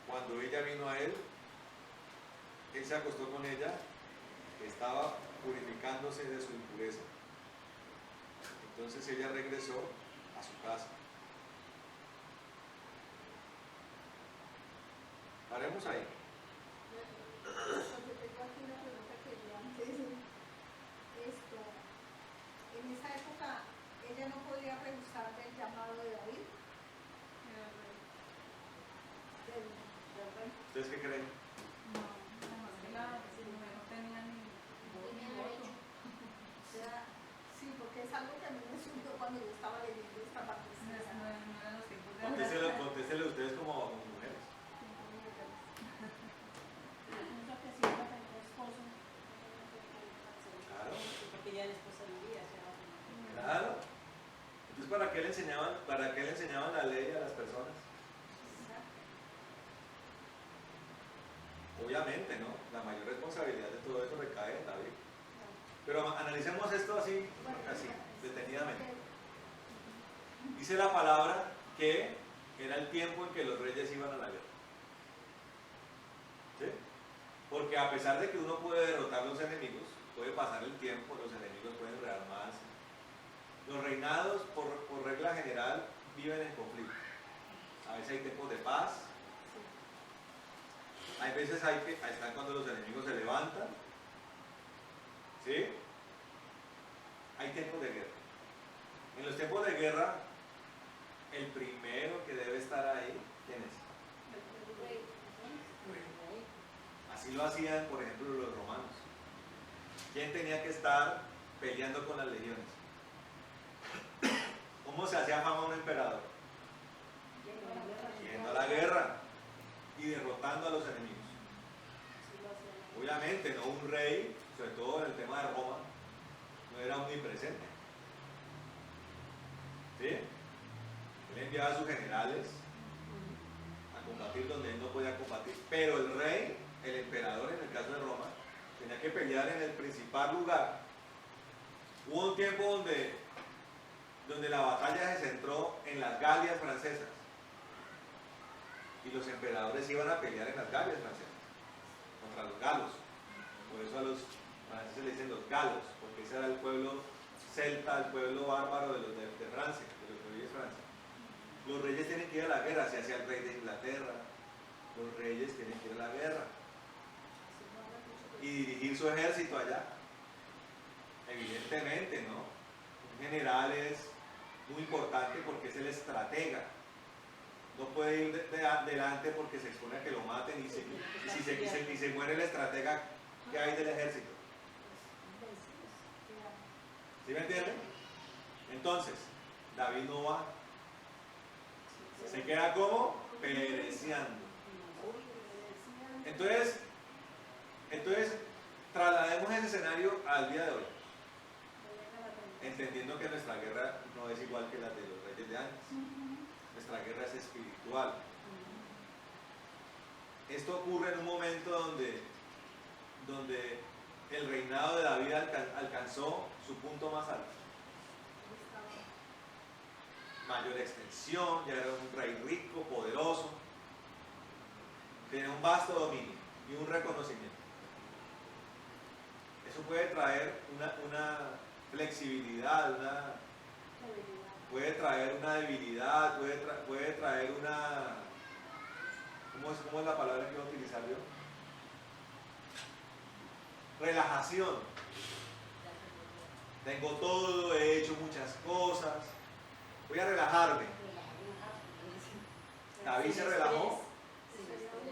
Cuando ella vino a él se acostó con ella, estaba purificándose de su impureza. Entonces ella regresó a su casa. Paremos ahí. En esa época ella no podía rehusar el llamado de David. ¿Ustedes qué creen? Sí, porque es algo que a mí me surgió cuando yo estaba leyendo esta parte. Contéstele ustedes como mujeres. Claro, Porque ya después se vivía, claro. Entonces, ¿para qué le enseñaban la ley a las personas? Obviamente, ¿no? La mayor responsabilidad de todo eso recae en David. Pero analicemos esto así detenidamente. Dice la palabra que era el tiempo en que los reyes iban a la guerra. ¿Sí? Porque a pesar de que uno puede derrotar a los enemigos, puede pasar el tiempo, los enemigos pueden rearmarse. Los reinados, por regla general, viven en conflicto. A veces hay tiempos de paz. Hay veces están cuando los enemigos se levantan. ¿Sí? Hay tiempos de guerra. En los tiempos de guerra, el primero que debe estar ahí, ¿quién es? Así lo hacían, por ejemplo, los romanos. ¿Quién tenía que estar peleando con las legiones? ¿Cómo se hacía fama un emperador? Yendo a la guerra y derrotando a los enemigos. Obviamente, no un rey, sobre todo en el tema de Roma, no no era omnipresente. ¿Sí? Él enviaba a sus generales a combatir donde él no podía combatir. Pero el rey, el emperador en el caso de Roma, tenía que pelear en el principal lugar. Hubo un tiempo donde la batalla se centró en las Galias francesas. Y los emperadores iban a pelear en las Galias francesas contra los galos. Por eso a los franceses le dicen los galos, porque ese era el pueblo celta, el pueblo bárbaro de Francia, de los reyes de Francia. Los reyes tienen que ir a la guerra, se hacía el rey de Inglaterra. Los reyes tienen que ir a la guerra y dirigir su ejército allá. Evidentemente, ¿no? Un general es muy importante porque es el estratega. No puede ir delante porque se expone a que lo maten y si se muere el estratega, ¿qué hay del ejército? ¿Sí me entienden? Entonces, David no va. Se queda como pereciendo. Entonces, traslademos ese escenario al día de hoy, entendiendo que nuestra guerra no es igual que la de los reyes de antes. Nuestra guerra es espiritual. Esto ocurre en un momento donde el reinado de David alcanzó su punto más alto. Mayor extensión, ya era un rey rico, poderoso, tenía un vasto dominio y un reconocimiento. Eso puede traer una flexibilidad, puede traer una debilidad, puede traer una... ¿Cómo es la palabra que voy a utilizar yo? Relajación. Tengo todo, he hecho muchas cosas, voy a relajarme. David se relajó,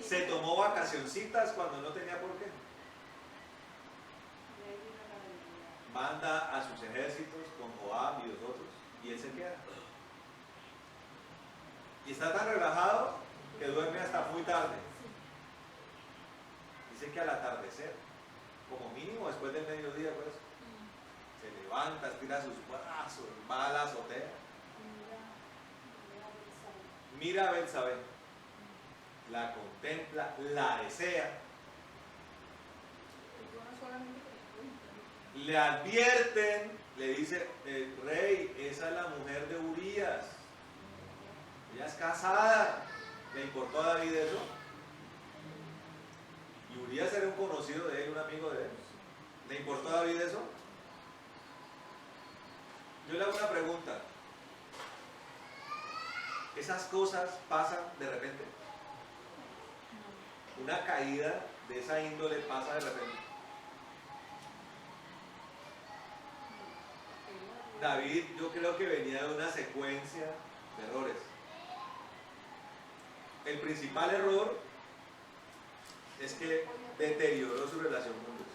se tomó vacacioncitas cuando no tenía por qué. Manda a sus ejércitos con Joab y los otros y él se queda. Y está tan relajado que duerme hasta muy tarde. Dice que al atardecer, como mínimo después del mediodía, pues, se levanta, estira sus brazos, va a la azotea, mira a Betsabé, la contempla, la desea. Le advierten, le dice el rey, esa es la mujer de Urías, ella es casada. ¿Le importó a David eso? Y Urías era un conocido de él, un amigo de él. ¿Le importó a David eso? Yo le hago una pregunta. ¿Esas cosas pasan de repente? ¿Una caída de esa índole pasa de repente? David, yo creo que venía de una secuencia de errores. El principal error es que deterioró su relación con Dios.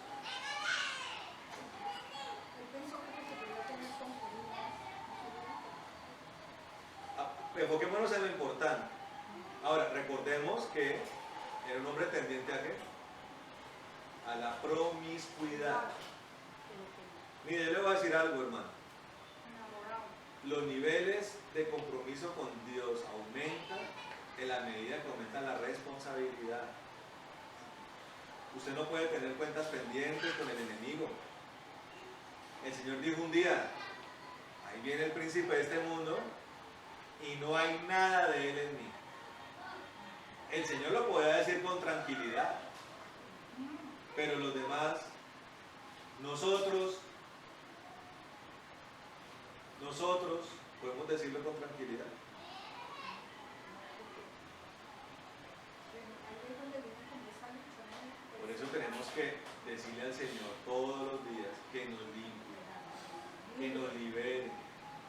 Enfoquémonos en lo importante. Ahora, recordemos que era un hombre tendiente a ¿qué? A la promiscuidad. Mire, yo le voy a decir algo, hermano. Los niveles de compromiso con Dios aumentan en la medida que aumenta la responsabilidad. Usted no puede tener cuentas pendientes con el enemigo. El Señor dijo un día, ahí viene el príncipe de este mundo y no hay nada de él en mí. El Señor lo podía decir con tranquilidad, pero los demás, nosotros podemos decirlo con tranquilidad. Por eso tenemos que decirle al Señor todos los días que nos limpie, que nos libere,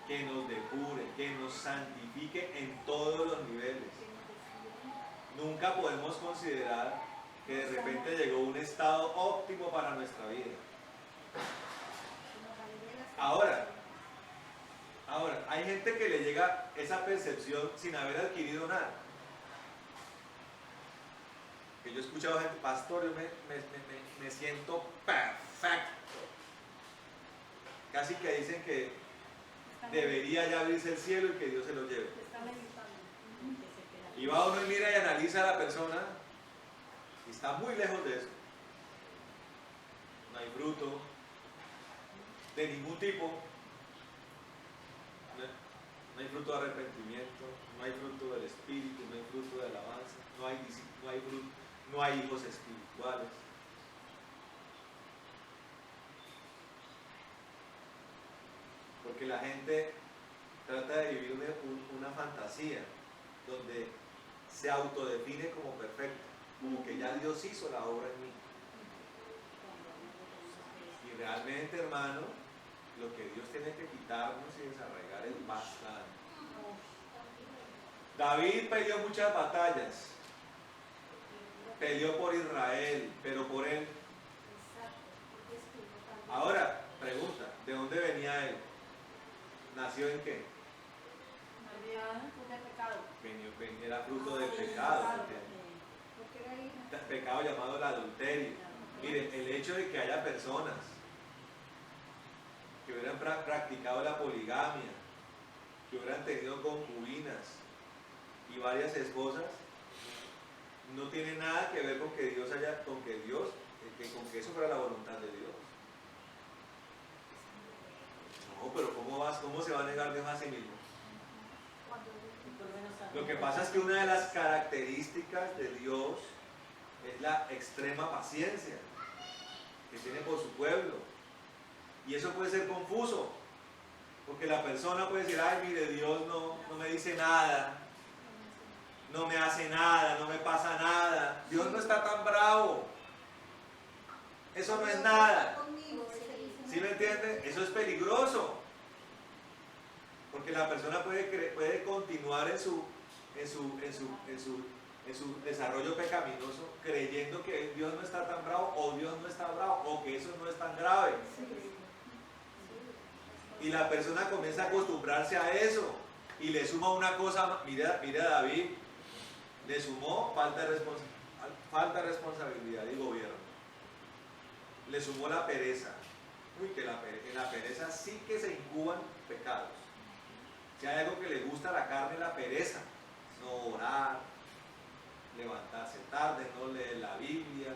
que nos depure, que nos santifique en todos los niveles. Nunca podemos considerar que de repente llegó un estado óptimo para nuestra vida. Ahora, hay gente que le llega esa percepción sin haber adquirido nada. Que yo he escuchado gente, pastor, yo me siento perfecto. casi que dicen que Están- debería ya abrirse el cielo y que Dios se lo lleve. Están limitando. Que se queda. Y va uno y mira y analiza a la persona y está muy lejos de eso. No hay fruto de ningún tipo. No hay fruto de arrepentimiento, no hay fruto del Espíritu, no hay fruto de alabanza, no hay hijos espirituales. Porque la gente trata de vivir una fantasía donde se autodefine como perfecto, como que ya Dios hizo la obra en mí. Y realmente, hermano, lo que Dios tiene que quitarnos y desarraigar es bastante. David peleó muchas batallas, peleó por Israel, pero por él. Ahora, pregunta, ¿de dónde venía él? ¿Nació en qué? María, un de pecado. Era fruto del pecado, ¿entiendes? Porque era hija. Pecado llamado el adulterio. Miren, el hecho de que haya personas que hubieran practicado la poligamia, que hubieran tenido concubinas y varias esposas, no tiene nada que ver con que Dios con que eso fuera la voluntad de Dios. No, pero ¿cómo se va a negar Dios a sí mismo? Lo que pasa es que una de las características de Dios es la extrema paciencia que tiene por su pueblo. Y eso puede ser confuso, porque la persona puede decir, ay, mire, Dios no me dice nada, no me hace nada, no me pasa nada. Dios no está tan bravo. Eso no es nada. ¿Sí me entiende? Eso es peligroso. Porque la persona puede continuar en su desarrollo pecaminoso creyendo que Dios no está tan bravo, o Dios no está bravo, o que eso no es tan grave. Y la persona comienza a acostumbrarse a eso y le suma una cosa. Mira a David, le sumó falta de responsabilidad y gobierno, le sumó la pereza. Uy, que en la pereza sí que se incuban pecados. Si hay algo que le gusta a la carne, la pereza. No orar, levantarse tarde, no leer la Biblia,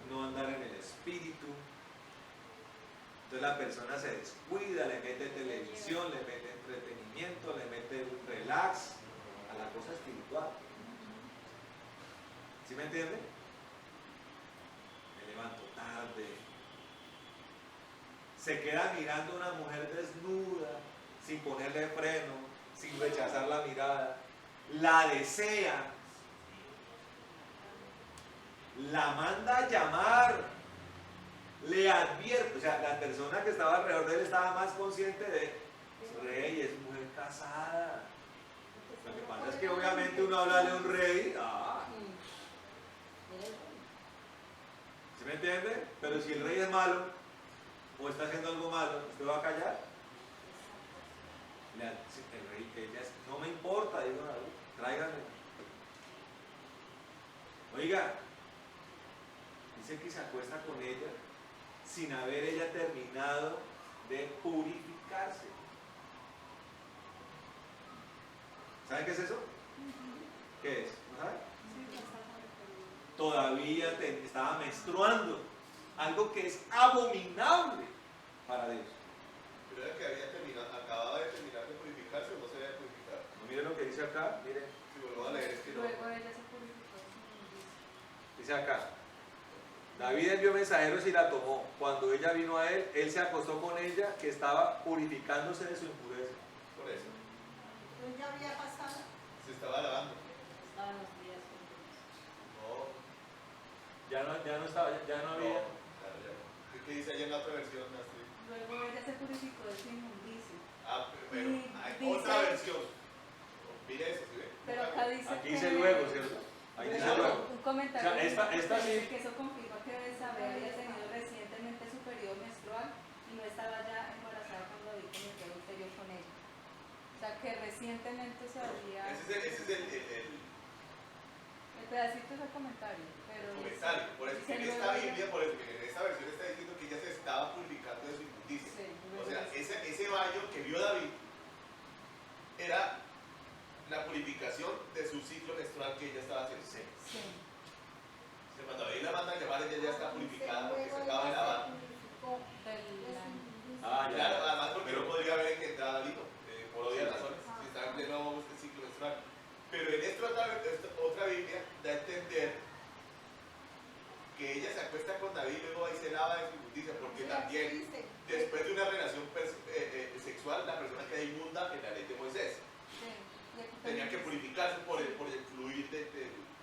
no andar en el Espíritu. Entonces la persona se descuida, le mete televisión, le mete entretenimiento, le mete relax a la cosa espiritual. ¿Sí me entiende? Me levanto tarde. Se queda mirando a una mujer desnuda, sin ponerle freno, sin rechazar la mirada. La desea. La manda a llamar. Le advierte, o sea, la persona que estaba alrededor de él estaba más consciente de rey, es mujer casada. Lo que pasa es que obviamente uno habla de un rey, ¿sí me entiende? Pero si el rey es malo o está haciendo algo malo, ¿usted va a callar? El rey, no me importa, digo, tráiganme. Oiga, dice que se acuesta con ella sin haber ella terminado de purificarse. ¿Saben qué es eso? ¿Qué es? ¿No saben? Todavía estaba menstruando, algo que es abominable para Dios. Pero era que acababa de terminar de purificarse o no se había purificado. No, miren lo que dice acá, miren. Si vuelvo a leer, es que no. Luego ella se purificó. Dice acá, David envió mensajeros y la tomó. Cuando ella vino a él, él se acostó con ella, que estaba purificándose de su impureza. Por eso. Entonces ya había pasado. Se estaba lavando. Estaban los días juntos. No. Ya no había. Claro, ya no. ¿Qué dice allá en la otra versión, Astrid? Luego ella se purificó de su inmundicia. Ah, pero Y hay dice- otra versión. Mire eso, ¿sí ve? Pero acá dice Aquí que... dice luego, ¿cierto? Ahí dice Claro. luego. Un comentario. O sea, esta sí. Que eso confirma que Betsabé había tenido recientemente su periodo menstrual y no estaba ya embarazada cuando David cometió adulterio con ella. O sea, que recientemente se había... Ese es El pedacito es el comentario, pero... comentario. Por eso, dice en luego esta ella- Biblia, en esta versión está diciendo que ella se estaba purificando de su inmundicia. Sí, O sea, ese era la purificación de su ciclo menstrual que ella estaba haciendo. Sí. Entonces, cuando David la manda a llamar, ella ya está purificada porque se Luego acaba de ella lavar. se purificó de Del- su inmundicia. Ah, ya. Claro, además porque Pero- no podría haber entrado vino, por obvias Sí. razones, si está en pleno ciclo menstrual. Pero en esta otra Biblia da a entender que ella se acuesta con David y luego ahí se lava de su inmundicia, porque Sí, también aquí dice, después de una relación sexual, la persona queda inmunda en la ley de Moisés. Sí. Tenía que purificarse por el fluir de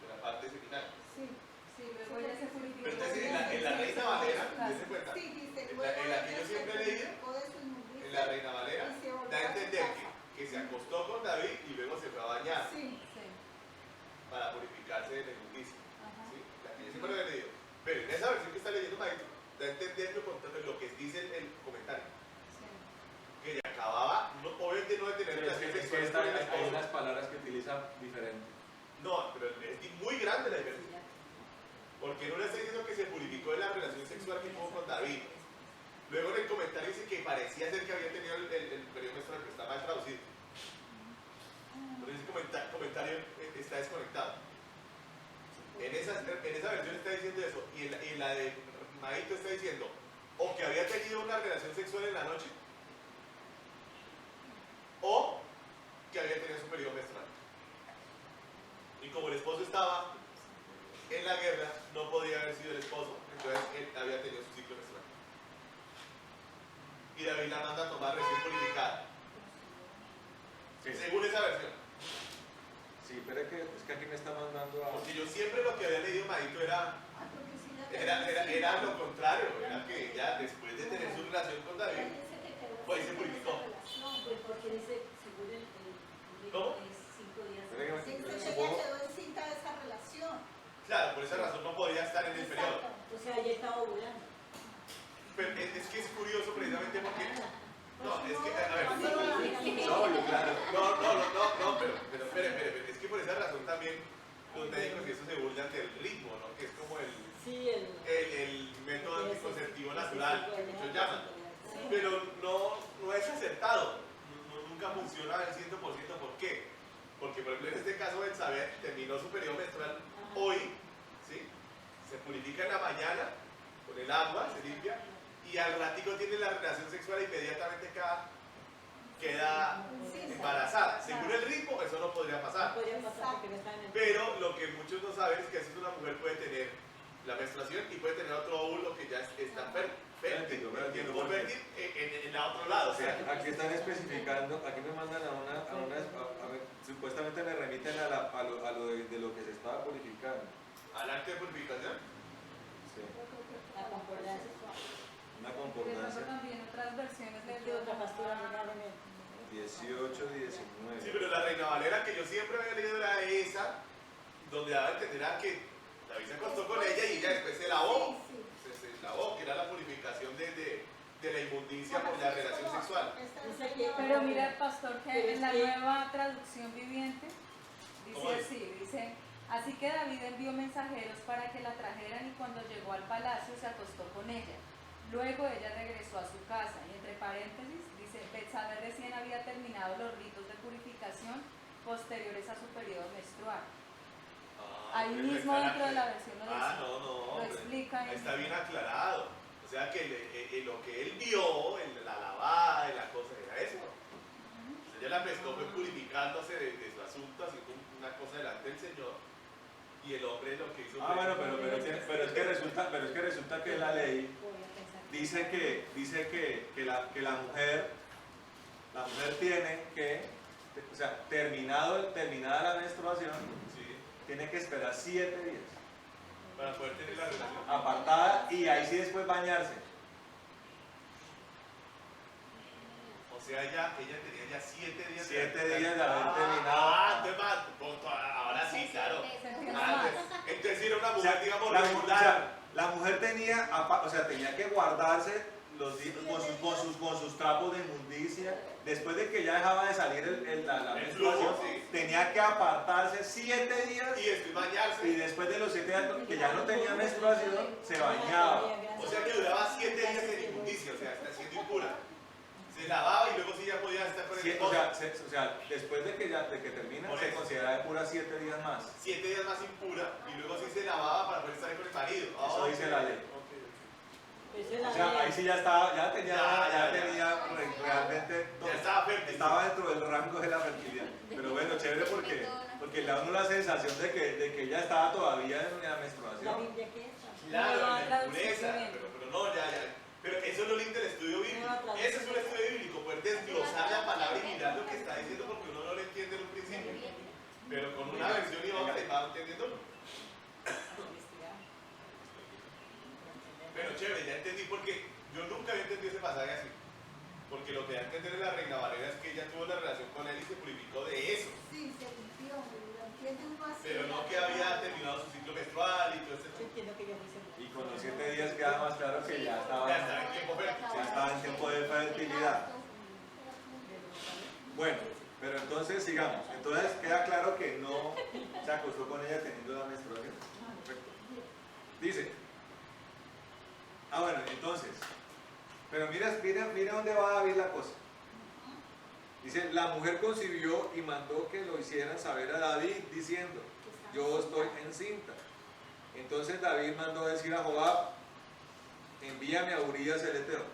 la parte seminal. sí, Sí, luego ella se purificó. Pero entonces en la Reina Valera, dense cuenta, sí, dice, En luego la que yo ella se siempre he leído, purificó de su inmundicia en la Reina Valera, y se volvió da a a su entender casa. que se acostó con David y luego se fue a bañar Sí, Sí. para purificarse de la inmundicia. Ajá. ¿Sí? La que yo siempre lo he leído. Pero en esa versión que está leyendo Maestro, da a entender lo que dice el comentario. Sí. Que ella acababa, obviamente no de tener Pero es relaciones que sexuales esta- con el hay esposo. unas palabras que utiliza diferentes. No, pero es muy grande la diferencia. Porque no le está diciendo que se purificó de la relación sexual que tuvo con David. Luego en el comentario dice que parecía ser que había tenido el periodo menstrual, que está mal traducido. Pero ese comentario está desconectado. En esa versión está diciendo eso. Y en la de Maito está diciendo o que había tenido una relación sexual en la noche o que había tenido su periodo menstrual. Y como el esposo estaba en la guerra, no podía haber sido el esposo, entonces él había tenido su ciclo menstrual. Y David la manda a tomar recién purificada, Sí, según esa versión. sí, pero es que aquí me está mandando a... Porque yo siempre lo que había leído Madito era porque sí la era lo contrario, era que ella después de tener su relación con Ella David, dice que quedó pues se sin purificó. esa relación, pues porque dice, según el ¿Cómo? es 5 días. Pero Sí, que- entonces supongo- ella quedó encinta de esa relación. claro, por esa razón no podía estar en el periodo. Exacto. O sea, ella estaba ovulando. Pero es que es curioso precisamente porque... No, es que, a ver, No, yo claro. no, pero espere, es que por esa razón también los médicos y eso se burlan del ritmo, ¿no? Que es como el Sí, el método anticonceptivo natural, que muchos llaman. Sí. Pero no es acertado, nunca funciona al 100%. ¿Por qué? Porque, por ejemplo, en este caso, Betsabé terminó su periodo menstrual hoy, ¿sí? Se purifica en la mañana con el agua, se limpia, y al ratico tiene la relación sexual e inmediatamente queda embarazada. Según el ritmo, eso no podría pasar. Podría pasar porque no está en el. Pero lo que muchos no saben es que así una mujer puede tener la menstruación y puede tener otro óvulo que ya está fértil, tiempo fértil en el otro lado. O sea, aquí están especificando, aquí me mandan a ver, supuestamente me remiten a lo de lo que se estaba purificando. al acto de purificación. Sí, La concordancia. una De pronto concordancia también otras versiones le De otra pastora probablemente. 18, Sí, 19. pero la Reina Valera que yo siempre había leído era esa, donde daba a entender a que David se acostó con ella y ella después se lavó. Sí, sí. Se lavó, que era la purificación de la inmundicia por la relación sexual. Pero mira, pastor, que Pero en es la que- nueva traducción viviente ¿Cómo dice es? así, dice, así que David envió mensajeros para que la trajeran y cuando llegó al palacio se acostó con ella. Luego ella regresó a su casa y entre paréntesis dice, Betsabé recién había terminado los ritos de purificación posteriores a su periodo menstrual. Ahí Pues mismo está dentro de la versión lo dice. no, Lo hombre. explica ahí. Está bien aclarado. O sea que lo que él vio, la lavada y la cosa, era eso. O sea, ella la pescó fue purificándose de su asunto, haciendo una cosa delante del Señor. Y el hombre lo que hizo Ah, fue- bueno, pero es que resulta que la ley dice que la mujer tiene que, o sea, terminada la menstruación, Sí, tiene que esperar 7 días, para poder tener la relación. apartada, y ahí sí después bañarse. O sea, ella tenía ya 7 días. 7 días de haber terminado. Entonces ahora sí, claro. Se entiende Ah, más. entonces era una O mujer, sea, digamos, la, regular. la mujer tenía que guardarse los días con sus trapos de inmundicia. Después de que ya dejaba de salir la El menstruación, flujo, sí. tenía que apartarse 7 días. Y después bañarse. Y después de los 7 días que ya no tenía menstruación, se bañaba. O sea que duraba 7 días en inmundicia, o sea, está siendo impura. Se lavaba y luego sí ya podía estar con el Sí, esposo. o sea, después de que termina, Por se eso. considera de pura 7 días más. 7 días más impura y luego sí se lavaba para poder estar ahí con el marido. Eso Ah, dice ok. la ley. Ok, Eso es la O sea, ley. ahí sí ya estaba, ya tenía Ya. realmente ok. Ya estaba fértil. estaba dentro del rango de la fertilidad. Pero bueno, chévere porque le da a uno la sensación de que ella estaba todavía en la ¿La menstruación. Biblia qué es? Claro, Nueva la traducción impureza. viviente. Pero no, ya. Pero eso es lo lindo del estudio bíblico. Nueva traducción. Ese es un estudio bíblico, poder desglosar la palabra y mirar lo que está diciendo porque uno no lo entiende en un principio. Pero con una versión y otra y va entendiéndolo. Pero chévere, ya entendí porque yo nunca había entendido ese pasaje así. Porque lo que da a entender en la Reina Valera es que ella tuvo la relación con él y se purificó de eso. Sí, se limpió, lo entiende uno así. Pero no que había terminado su ciclo menstrual y todo ese Yo entiendo que yo fui segura. Y con los 7 días queda más claro que ya estaba en tiempo fértil. ya estaba en tiempo de fertilidad. Bueno, pero entonces sigamos. Entonces queda claro que no se acostó con ella teniendo la menstruación. Perfecto. Dice. Bueno, entonces. Pero mira dónde va David la cosa. Dice, la mujer concibió y mandó que lo hicieran saber a David diciendo, yo estoy encinta. Entonces David mandó decir a Joab, envíame a Urías el Eteo.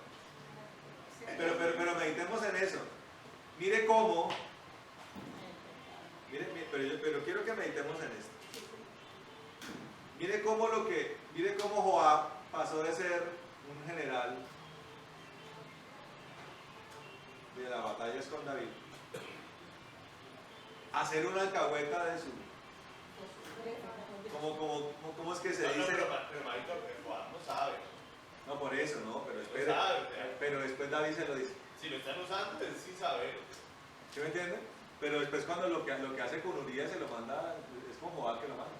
Pero meditemos en eso. Mire cómo, pero quiero que meditemos en esto. Mire cómo Joab pasó de ser un general de las batallas con David a ser una alcahueta de su... ¿Cómo es que se No, dice? pero marico, Juan no sabe. No, por eso, no, pero No espere. sabe, o sea, Pero después David se lo dice. si lo están usando, pues sí sabe. ¿Sí me entiende? Pero después cuando lo que hace con Urias se lo manda, es con Joab que lo manda.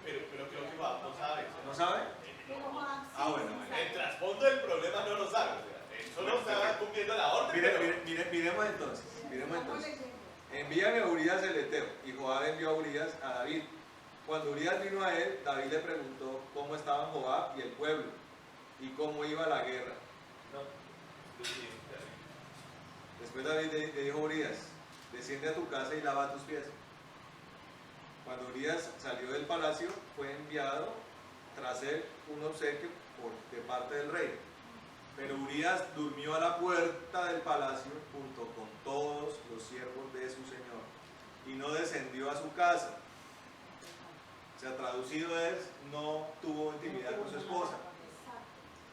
Pero creo que Juan no sabe. ¿No sabe? Pero Juan, sí, Bueno. El trasfondo del problema no lo sabe. O sea, él solo estaba cumpliendo la orden. pero- Miremos entonces. estamos leyendo. Envíame a Urías el Eteo. Y Joab envió a Urías a David. Cuando Urías vino a él, David le preguntó cómo estaban Joab y el pueblo y cómo iba la guerra. Después David le dijo a Urías, desciende a tu casa y lava tus pies. Cuando Urías salió del palacio, fue enviado tras él un obsequio de parte del rey. Pero Urías durmió a la puerta del palacio junto con todos los siervos de su señor y no descendió a su casa. O sea, traducido es, no tuvo intimidad con su esposa,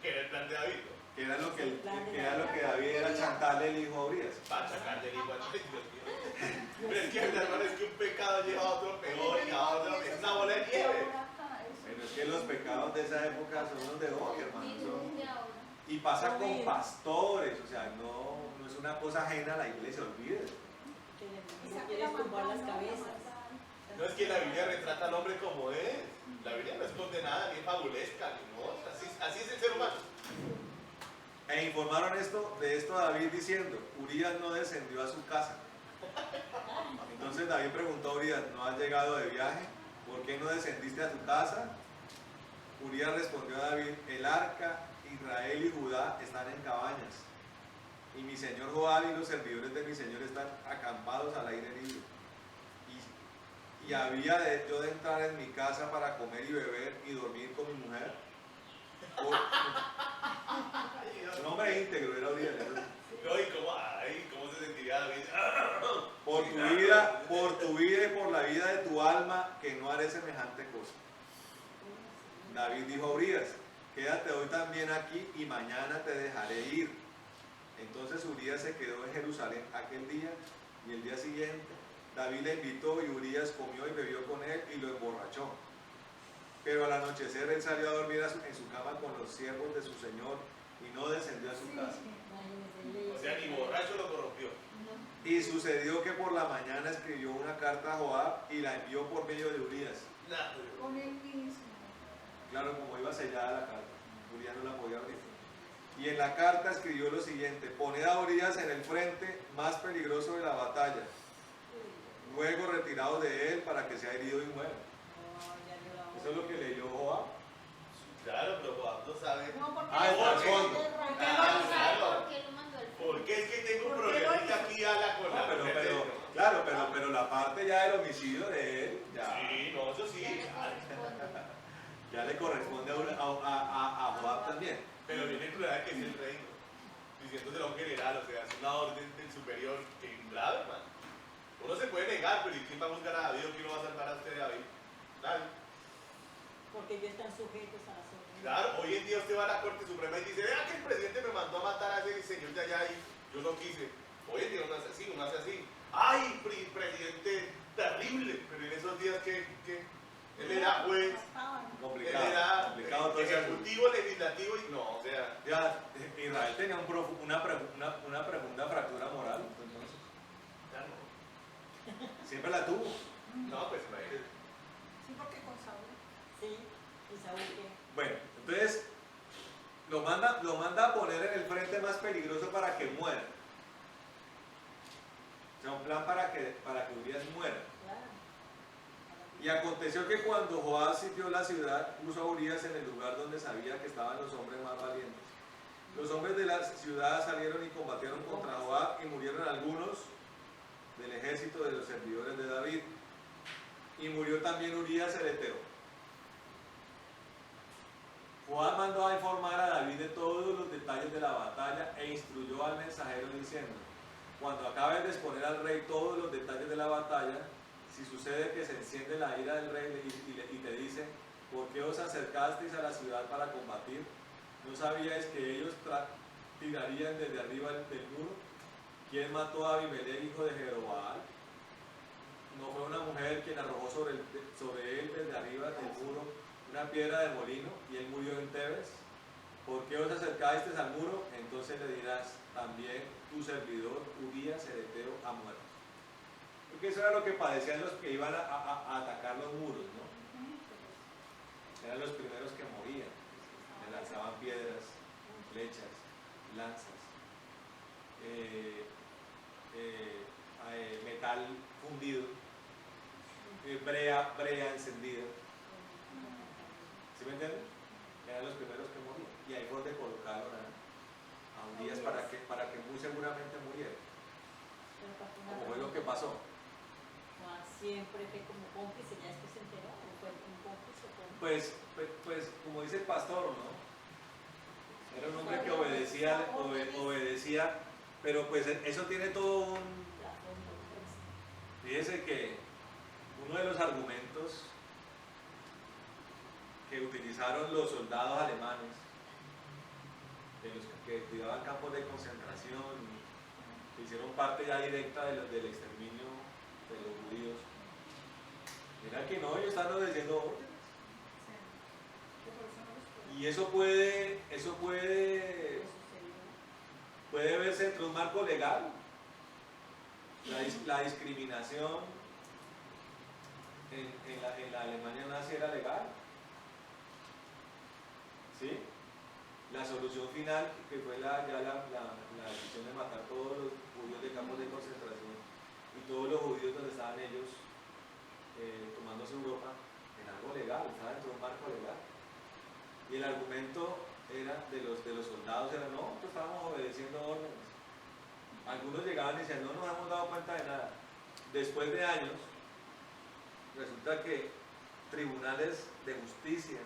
Que era el plan de David, ¿no? que era lo que David era chantarle el hijo a Urías. Para sacar del igual. Dios mío. Pero es que, hermano, es que un pecado lleva a otro peor y a otro. Es una bola de nieve. Pero es que los pecados de esa época son los de hoy, hermano. Y pasa con pastores, o sea, no es una cosa ajena a la iglesia, olvídese. Que quieres tumbar las cabezas. No es que la Biblia retrata al hombre como es. La Biblia no es condenada, ni es fabulesca, ni no. Así es el ser humano. E informaron de esto a David diciendo, Urías no descendió a su casa. Entonces David preguntó a Urías, ¿no has llegado de viaje? ¿Por qué no descendiste a tu casa? Urías respondió a David, el arca, Israel y Judá están en cabañas, y mi señor Joab y los servidores de mi señor están acampados al aire libre. Y había yo de entrar en mi casa para comer y beber y dormir con mi mujer. Un hombre íntegro era Urias. No, y cómo se sentiría David. Por tu vida y por la vida de tu alma, que no haré semejante cosa. David dijo a Urías, quédate hoy también aquí y mañana te dejaré ir. Entonces Urías se quedó en Jerusalén aquel día y el día siguiente David le invitó y Urías comió y bebió con él y lo emborrachó. Pero al anochecer él salió a dormir en su cama con los siervos de su señor y no descendió a su casa. O sea, ni borracho lo corrompió. Y sucedió que por la mañana escribió una carta a Joab y la envió por medio de Urías. Con él mismo. Claro, como iba sellada la carta, Urías no la podía abrir. Y en la carta escribió lo siguiente, poned a Urías en el frente más peligroso de la batalla, luego retirados de él para que sea herido y muera. Eso es lo que leyó Joab. Claro, pero Joab no sabe. No, porque Ah, el trasfondo. porque Ah, claro. porque eso sí. Ya le corresponde. Ya le corresponde a Joab también. Pero viene el problema que es el reino. Diciéndoselo a un general, o sea, es una orden del superior que grave, man. Uno se puede negar, pero ¿y quién va a juzgar a David o quién lo va a salvar a usted de David? Nadie. Porque ellos están sujetos a las órdenes. Claro, hoy en día usted va a la Corte Suprema y dice, vea que el presidente me mandó a matar a ese señor de allá y yo no quise. Hoy en día uno hace así, uno hace así. ¡Ay, presidente terrible! Pero en esos días que él era juez, él Complicado, era complicado todo ese asunto. ejecutivo, legislativo y no, o sea, Ya, Israel tenía una profunda fractura moral, entonces. ya no. Siempre la tuvo. No, pues imagínate. Sí, porque con Saúl. Sí, y Saúl que Bueno, entonces lo manda a poner en el frente más peligroso para que muera. O sea, un plan para que Urias muera. claro. Y aconteció que cuando Joab sitió la ciudad, puso a Urias en el lugar donde sabía que estaban los hombres más valientes. Los hombres de la ciudad salieron y combatieron contra Joab y murieron algunos del ejército de los servidores de David. Y murió también Urias el heteo. Joab mandó a informar a David de todos los detalles de la batalla e instruyó al mensajero diciendo: cuando acabes de exponer al rey todos los detalles de la batalla, si sucede que se enciende la ira del rey y te dice: ¿por qué os acercasteis a la ciudad para combatir? ¿No sabíais que ellos tirarían desde arriba del muro? ¿Quién mató a Abimelech, hijo de Jeroboam? ¿No fue una mujer quien arrojó sobre él desde arriba del muro una piedra de molino y él murió en Tebes? ¿Por qué os acercasteis al muro? Entonces le dirás: también tu servidor Urías el heteo ha muerto. Porque eso era lo que padecían los que iban a atacar los muros, ¿no? Eran los primeros que morían. Le lanzaban piedras, flechas, lanzas, metal fundido, brea encendida. ¿Sí me entienden? Eran los primeros que morían. Y ahí fue donde colocaron a Urias para que muy seguramente muriera. Pero para que Como fue lo que pasó. Juan siempre fue como cómplice, ya después se enteró, o fue un cómplice o cómplice. Pues como dice el pastor, ¿no? Era un hombre que obedecía, pero pues eso tiene todo un... Fíjese que uno de los argumentos que utilizaron los soldados alemanes, de los que cuidaban campos de concentración, que hicieron parte ya directa del exterminio de los judíos, era que no, ellos están obedeciendo órdenes. Y eso puede verse entre un marco legal. La discriminación en la Alemania nazi era legal. ¿Sí? La solución final, que fue la decisión de matar todos los judíos de campos de concentración y todos los judíos donde estaban ellos tomándose Europa, era algo legal, estaba dentro de un marco legal. Y el argumento era de los soldados era: no, pues estábamos obedeciendo órdenes. Algunos llegaban y decían: no nos hemos dado cuenta de nada. Después de años, resulta que tribunales de justicia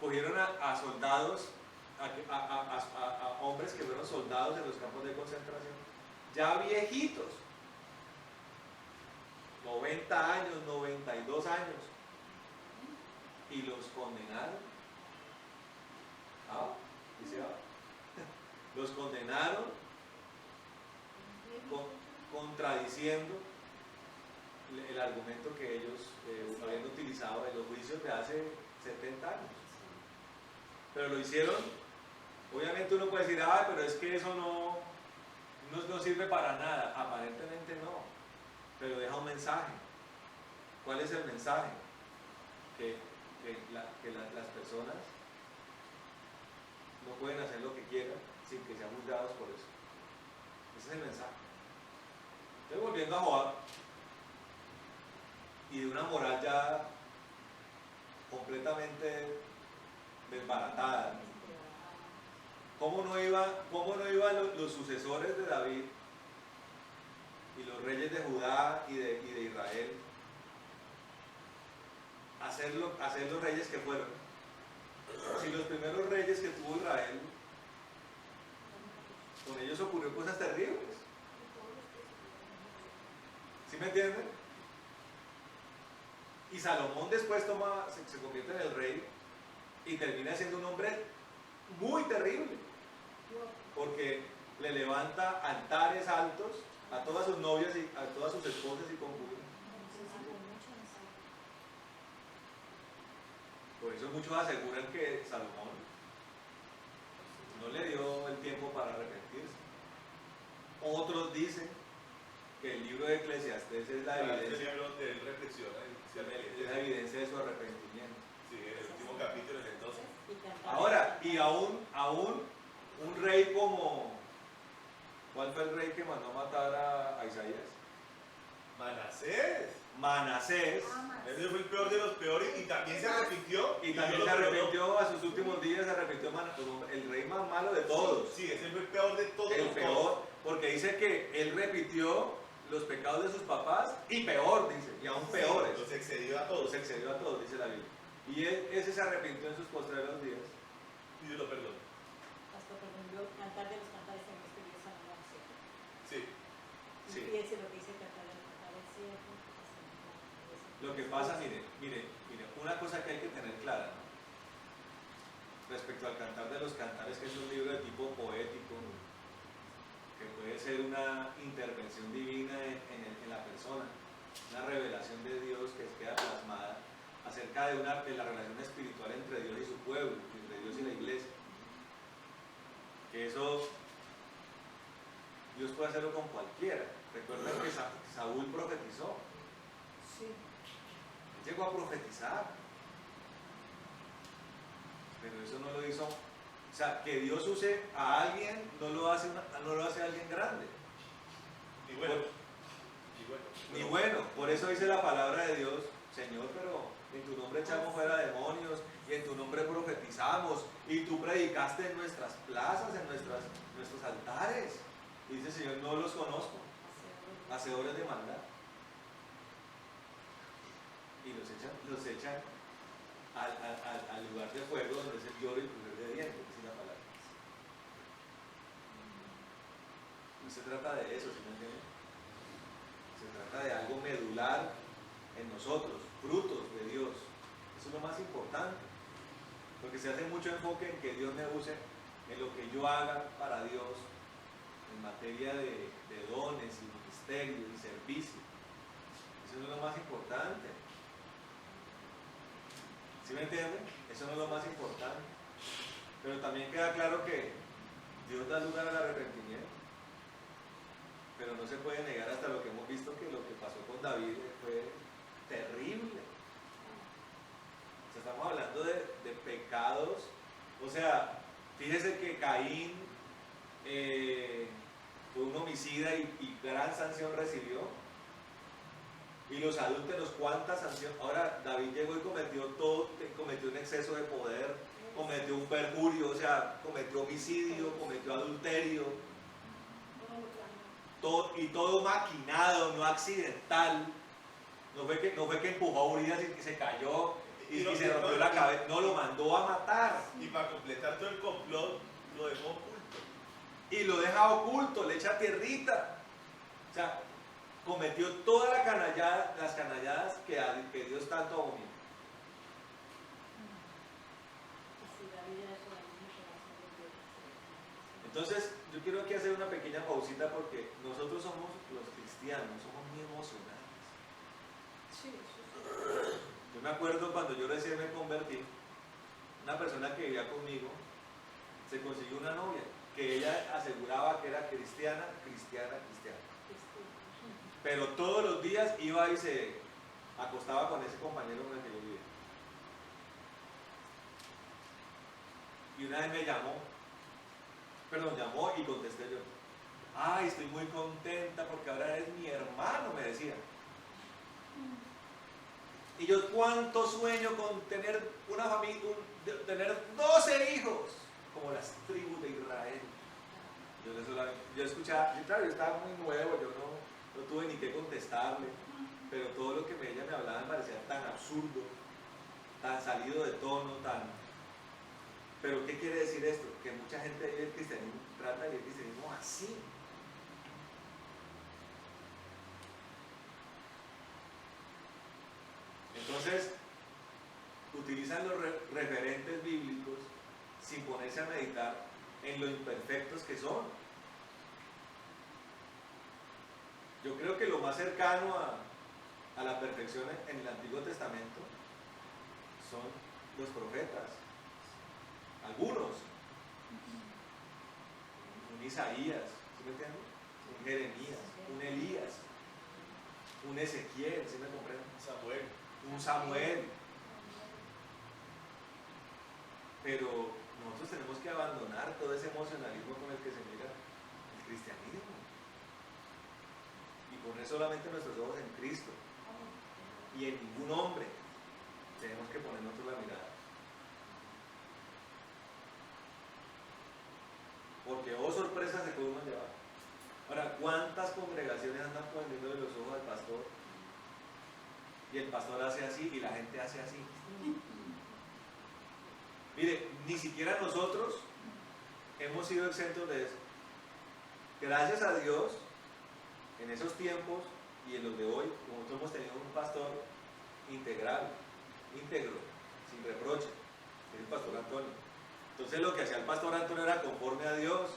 cogieron a soldados, a hombres que fueron soldados en los campos de concentración, ya viejitos, 90 años, 92 años, y los condenaron. Los condenaron contradiciendo el argumento que ellos habían utilizado en los juicios de hace 70 años. Pero lo hicieron. Obviamente uno puede decir: pero es que eso no sirve para nada. Aparentemente no, pero deja un mensaje. ¿Cuál es el mensaje? Que las personas no pueden hacer lo que quieran sin que sean juzgados por eso. Ese es el mensaje. Estoy volviendo a Joab, y de una moral ya completamente desbaratada. ¿Cómo no iban los sucesores de David y los reyes de Judá y de Israel hacer los reyes que fueron. Si los primeros reyes que tuvo Israel, con ellos ocurrió cosas terribles. ¿Sí me entienden? Y Salomón después se convierte en el rey y termina siendo un hombre muy terrible, porque le levanta altares altos a todas sus novias y a todas sus esposas y concubinas. Por eso muchos aseguran que Salomón no le dio el tiempo para arrepentirse. Otros dicen que el libro de Eclesiastés es la evidencia, libro de él reflexiona, es la evidencia de su arrepentimiento. sí, en el último capítulo, en el 12. Ahora, y aún un rey como, ¿cuál fue el rey que mandó a matar a Isaías? Manasés. Manasés. Ese fue el peor de los peores y también se arrepintió. Y también se arrepintió a sus últimos días, se arrepintió el rey más malo de todos. Sí, ese fue el peor de todos. El peor, porque dice que él repitió los pecados de sus papás y peor, dice, y aún peores. Los excedió a todos. Los excedió a todos, dice la Biblia. Y ese se arrepintió en sus postreros días. Y Dios lo perdonó. Hasta por ejemplo, Cantar de los Cantares en este libro Salomón, ¿cierto? Sí. Sí. Y fíjense lo que dice Cantar de los Cantares, ¿cierto? Lo que pasa, mire, una cosa que hay que tener clara, ¿no? Respecto al Cantar de los Cantares, que es un libro de tipo poético, que puede ser una intervención divina en la persona, una revelación de Dios que queda plasmada acerca de la relación espiritual entre Dios y su pueblo, entre Dios y la iglesia. Que eso Dios puede hacerlo con cualquiera. Recuerden que Saúl profetizó. Sí. Él llegó a profetizar. Pero eso no lo hizo. O sea, que Dios use a alguien no lo hace a alguien grande. Y bueno. Ni bueno. Por eso dice la palabra de Dios, Señor, pero en tu nombre echamos fuera demonios y en tu nombre profetizamos y tú predicaste en nuestras plazas, en nuestros altares. Y dice, Señor, no los conozco, hacedores de maldad. Y los echan al lugar de fuego donde es el lloro y el crujir de dientes, dice la palabra. No se trata de eso, ¿sí me entienden? Se trata de algo medular en nosotros, frutos de Dios. Eso es lo más importante. Porque se hace mucho enfoque en que Dios me use en lo que yo haga para Dios en materia de dones y ministerio y servicio. Eso no es lo más importante. ¿Sí me entienden? Eso no es lo más importante. Pero también queda claro que Dios da lugar al arrepentimiento. Pero no se puede negar hasta lo que hemos visto que lo que pasó con David fue terrible. O sea, estamos hablando de pecados. O sea, fíjese que Caín fue un homicida y gran sanción recibió. Y los adúlteros, ¿cuánta sanción? Ahora David llegó y cometió un exceso de poder, cometió un perjurio, o sea, cometió homicidio, cometió adulterio. Todo maquinado, no accidental. No fue que empujó a Urias y que se cayó y se rompió la cabeza. No, lo mandó a matar. Y para completar todo el complot, lo dejó oculto. Y lo deja oculto, le echa tierrita. O sea, cometió todas las canalladas que Dios tanto abomina. Entonces, yo quiero aquí hacer una pequeña pausita porque nosotros somos los cristianos, somos muy emocionales. Yo me acuerdo cuando yo recién me convertí, una persona que vivía conmigo se consiguió una novia que ella aseguraba que era cristiana. Pero todos los días iba y se acostaba con ese compañero con el que yo vivía. Y una vez me llamó y contesté yo. Ay, estoy muy contenta porque ahora eres mi hermano, me decía. Y yo, cuánto sueño con tener una familia, tener 12 hijos, como las tribus de Israel. Yo escuchaba, claro, yo estaba muy nuevo, yo no tuve ni qué contestarle, pero todo lo que ella me hablaba me parecía tan absurdo. tan salido de tono, tan... Pero ¿qué quiere decir esto? Que mucha gente vive el cristianismo, trata de vivir el cristianismo así. Entonces, utilizan los referentes bíblicos sin ponerse a meditar en lo imperfectos que son. Yo creo que lo más cercano a la perfección en el Antiguo Testamento son los profetas. Algunos. Un Isaías, ¿sí me entienden? Un Jeremías, un Elías, un Ezequiel, ¿sí me comprenden? Samuel. Un Samuel. Pero nosotros tenemos que abandonar todo ese emocionalismo con el que se mira el cristianismo y poner solamente nuestros ojos en Cristo y en ningún hombre. Tenemos que poner nosotros la mirada, porque oh sorpresa se puede uno llevar. Ahora, ¿cuántas congregaciones andan poniéndole los ojos al pastor? Y el pastor hace así y la gente hace así. Mire, ni siquiera nosotros hemos sido exentos de eso. Gracias a Dios, en esos tiempos y en los de hoy, nosotros hemos tenido un pastor integral, íntegro, sin reproche, que es el pastor Antonio. Entonces lo que hacía el pastor Antonio era conforme a Dios.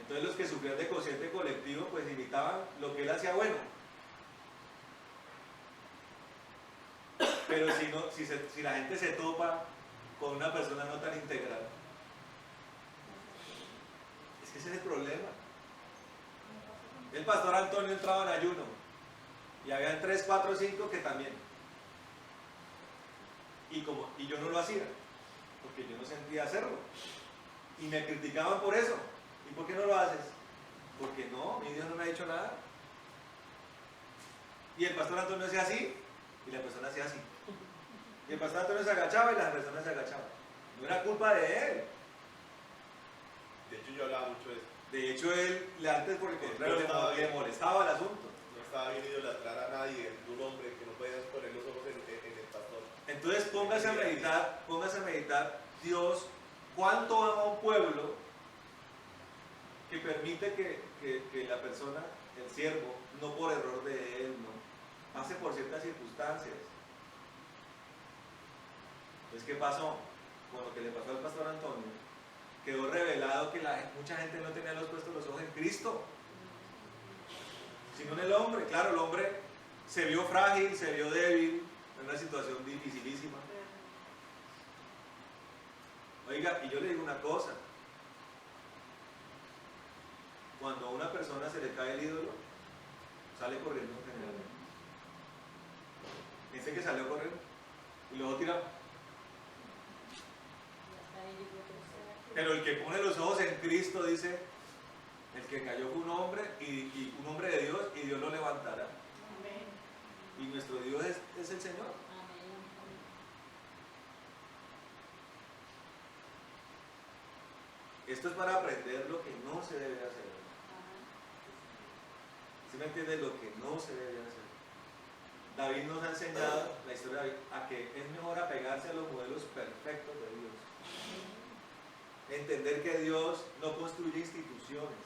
Entonces los que sufrían de consciente colectivo pues imitaban lo que él hacía bueno. Pero si la gente se topa con una persona no tan integral, es que ese es el problema. El pastor Antonio entraba en ayuno y habían 3, 4, 5 que también. Y yo no lo hacía, porque yo no sentía hacerlo. Y me criticaban por eso. ¿Y por qué no lo haces? Porque no, mi Dios no me ha dicho nada. Y el pastor Antonio hacía así, y la persona hacía así. Y el pastor Antonio se agachaba y las personas se agachaban. No era culpa de él. De hecho, yo hablaba mucho de eso. De hecho, él antes por el contrario le molestaba el asunto. No estaba bien idolatrar a nadie, un hombre que no podía poner los ojos en el pastor. Entonces póngase a meditar, Dios, cuánto ama a un pueblo que permite que la persona, el siervo, no por error de él, no, pase por ciertas circunstancias. Entonces, ¿qué pasó? Con lo que le pasó al pastor Antonio, quedó revelado que mucha gente no tenía puestos los ojos en Cristo, sino en el hombre. Claro, el hombre se vio frágil, se vio débil, en una situación dificilísima. Oiga, y yo le digo una cosa, cuando a una persona se le cae el ídolo, sale corriendo generalmente. Dice que salió corriendo y luego tira. Pero el que pone los ojos en Cristo, dice, el que cayó fue un hombre y un hombre de Dios, y Dios lo levantará. Y nuestro Dios es el Señor. Esto es para aprender lo que no se debe hacer. ¿Sí me entiende? Lo que no se debe hacer. David nos ha enseñado, la historia de David, a que es mejor apegarse a los modelos perfectos de Dios. Entender que Dios no construye instituciones,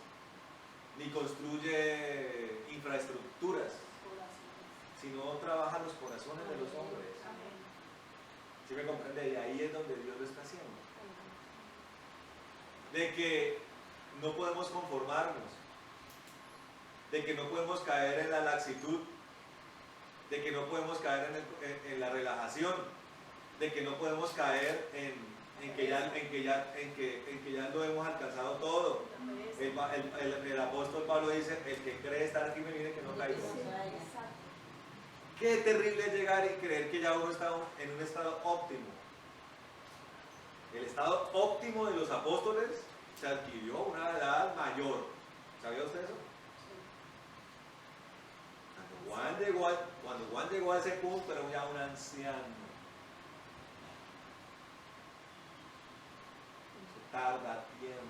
ni construye infraestructuras, sino trabaja los corazones de los hombres. ¿Sí me comprende? Y ahí es donde Dios lo está haciendo. De que no podemos conformarnos, de que no podemos caer en la laxitud, de que no podemos caer en la relajación, de que no podemos caer en que ya lo hemos alcanzado todo. El apóstol Pablo dice, el que cree estar firme, mire que no caiga. Qué terrible es llegar y creer que ya uno está en un estado óptimo. El estado óptimo de los apóstoles se adquirió a una edad mayor. ¿Sabía usted eso? Cuando Juan llegó a ese punto era ya un anciano. Eso tarda tiempo.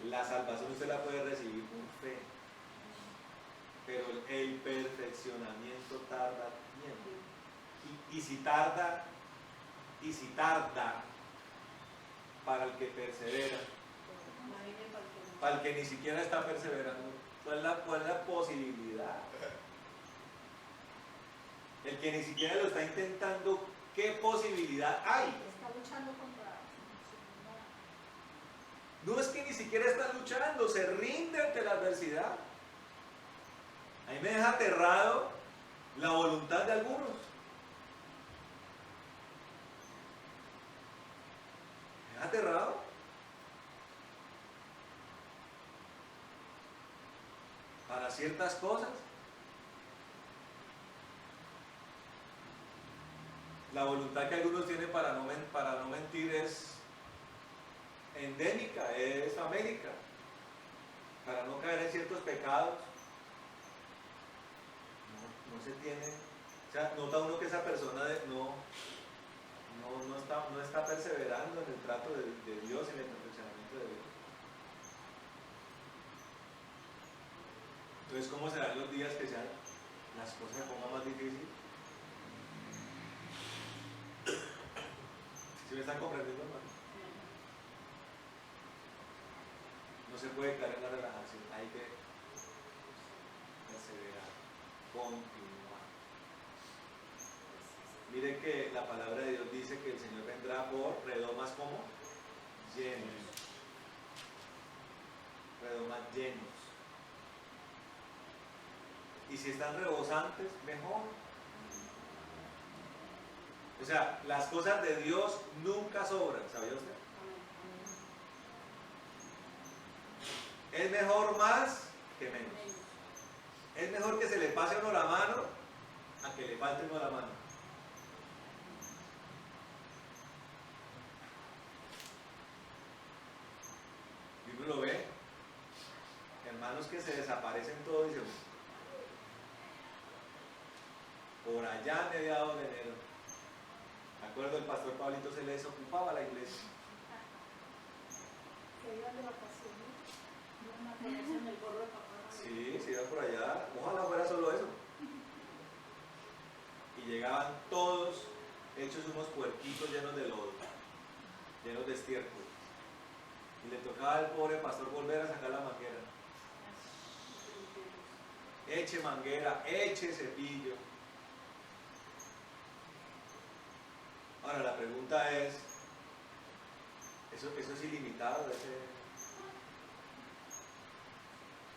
La salvación usted la puede recibir por fe. Pero el perfeccionamiento perfeccionamiento tarda tiempo. Y si tarda para el que persevera, para el que ni siquiera está perseverando, ¿cuál es la posibilidad? El que ni siquiera lo está intentando, ¿qué posibilidad hay? Está luchando contra... No es que ni siquiera está luchando, se rinde ante la adversidad. A mí me deja aterrado la voluntad de algunos. Me deja aterrado. Para ciertas cosas. La voluntad que algunos tienen para no mentir es endémica, es famélica. Para no caer en ciertos pecados. No se tiene, o sea, nota uno que esa persona no está perseverando en el trato de Dios, en el perfeccionamiento de Dios. Entonces, ¿cómo serán los días que sean las cosas se pongan más difíciles? ¿Sí me están comprendiendo, hermano? No se puede caer en la relajación, hay que perseverar, continuar. Mire que la palabra de Dios dice que el Señor vendrá por redomas como llenos. Redomas llenos. Y si están rebosantes, mejor. O sea, las cosas de Dios nunca sobran, ¿sabía usted? Es mejor más que menos. Es mejor que se le pase a uno la mano a que le falte a uno la mano. Y uno lo ve, hermanos que se desaparecen todos y dicen, por allá a mediados de enero, me acuerdo el pastor Pablito se les ocupaba la iglesia. Que iban de vacaciones. Iban a ponerse en el gorro de papá. Sí, se iban por allá, ojalá fuera solo eso. Y llegaban todos hechos unos puerquitos llenos de lodo, llenos de estiércol. Y le tocaba al pobre pastor volver a sacar la manguera. Eche manguera, eche cepillo. Ahora la pregunta es, ¿eso es ilimitado?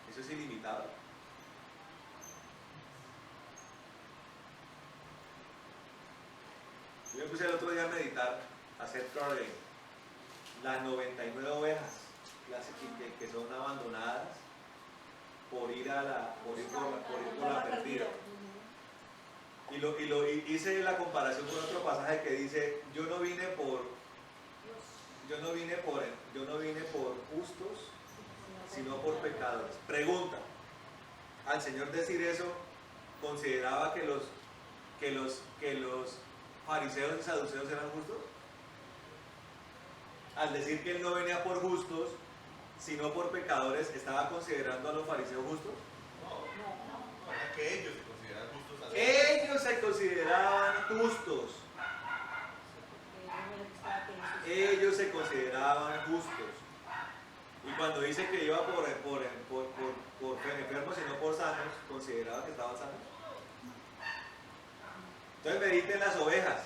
¿Eso es ilimitado? Yo me puse el otro día a meditar, a hacer carving. Las 99 ovejas que son abandonadas por ir por la perdida. Y hice la comparación con otro pasaje que dice, yo no vine por justos, sino por pecadores. Pregunta, al Señor decir eso, ¿consideraba que los fariseos y saduceos eran justos? Al decir que él no venía por justos, sino por pecadores, ¿estaba considerando a los fariseos justos? No, era que ellos se consideran justos así. Ellos se consideraban justos. Ellos se consideraban justos. Y cuando dice que iba por enfermos y no por sanos, consideraba que estaban sanos. Entonces mediten las ovejas.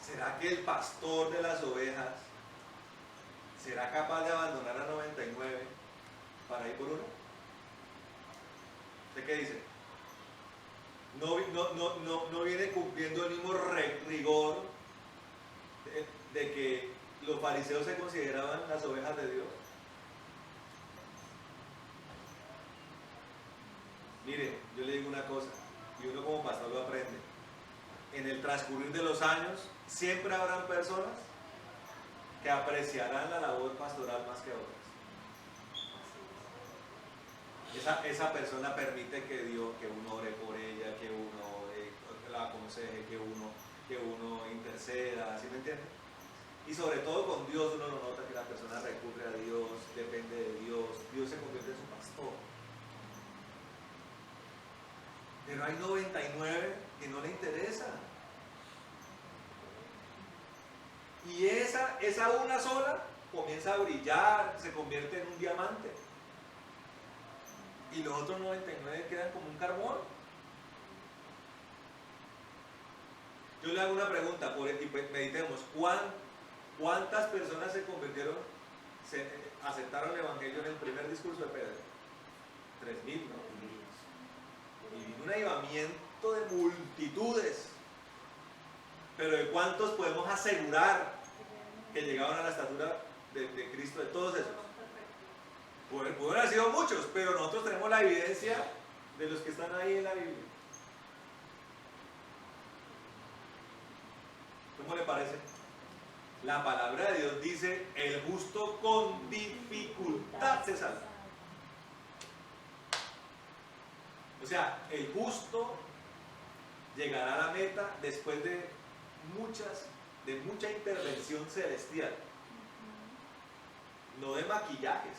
¿Será que el pastor de las ovejas será capaz de abandonar a 99 para ir por uno? ¿Usted qué dice? No viene cumpliendo el mismo rigor de que los fariseos se consideraban las ovejas de Dios. Mire, yo le digo una cosa, y uno como pastor lo aprende. En el transcurrir de los años, siempre habrán personas que apreciarán la labor pastoral más que otras. Esa persona permite que uno ore por ella, que uno la aconseje, que uno interceda, ¿sí me entiende? Y sobre todo con Dios uno lo nota que la persona recurre a Dios, depende de Dios, Dios se convierte en su pastor. Pero hay 99 que no le interesa. Y esa una sola comienza a brillar, se convierte en un diamante. Y los otros 99 quedan como un carbón. Yo le hago una pregunta, y pues meditemos, ¿cuántas personas se convirtieron, aceptaron el Evangelio en el primer discurso de Pedro? 3.000, ¿no? Y vino un avivamiento de multitudes. Pero ¿de cuántos podemos asegurar que llegaban a la estatura de Cristo? De todos esos. Pudieron haber sido muchos, pero nosotros tenemos la evidencia de los que están ahí en la Biblia. ¿Cómo le parece? La palabra de Dios dice: el justo con dificultad se salva. O sea, el justo llegará a la meta después de mucha intervención celestial, no de maquillajes.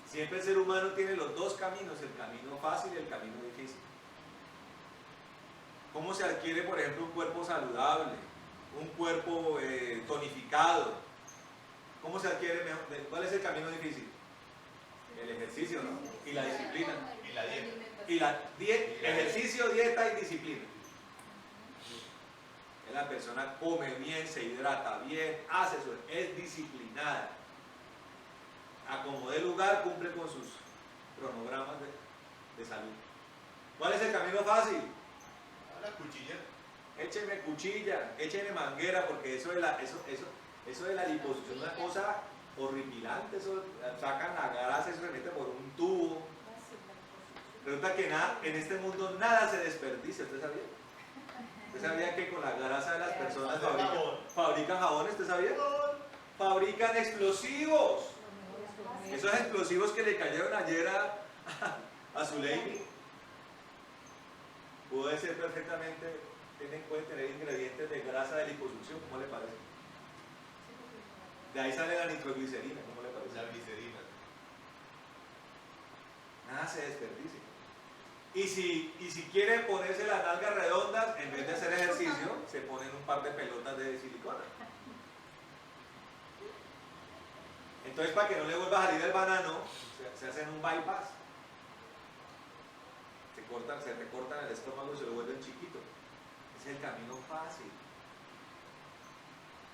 Siempre el ser humano tiene los dos caminos, el camino fácil y el camino difícil. ¿Cómo se adquiere, por ejemplo, un cuerpo saludable, un cuerpo tonificado? ¿Cómo se adquiere mejor? ¿Cuál es el camino difícil? El ejercicio, ¿no? Y la disciplina. Y la dieta. Y la ejercicio, dieta y disciplina. La persona come bien, se hidrata bien, hace eso, es disciplinada. A como dé lugar, cumple con sus cronogramas de salud. ¿Cuál es el camino fácil? A la cuchilla. Écheme cuchilla, écheme manguera, porque eso de la liposucción es una cosa horripilante. Eso, sacan la grasa y se mete por un tubo. Resulta que en este mundo nada se desperdicia, ¿usted sabía? ¿Usted sabía que con la grasa de las personas fabrican jabones? ¿Usted sabía? Fabrican explosivos. Esos explosivos que le cayeron ayer a su lady, puede ser perfectamente, pueden tener ingredientes de grasa de liposucción, ¿cómo le parece? De ahí sale la nitroglicerina, ¿cómo le parece? La glicerina. Nada se desperdicia. Y si quiere ponerse las nalgas redondas, en vez de hacer ejercicio, se ponen un par de pelotas de silicona. Entonces, para que no le vuelva a salir el banano, se hacen un bypass. Se recortan el estómago y se lo vuelven chiquito. Es el camino fácil.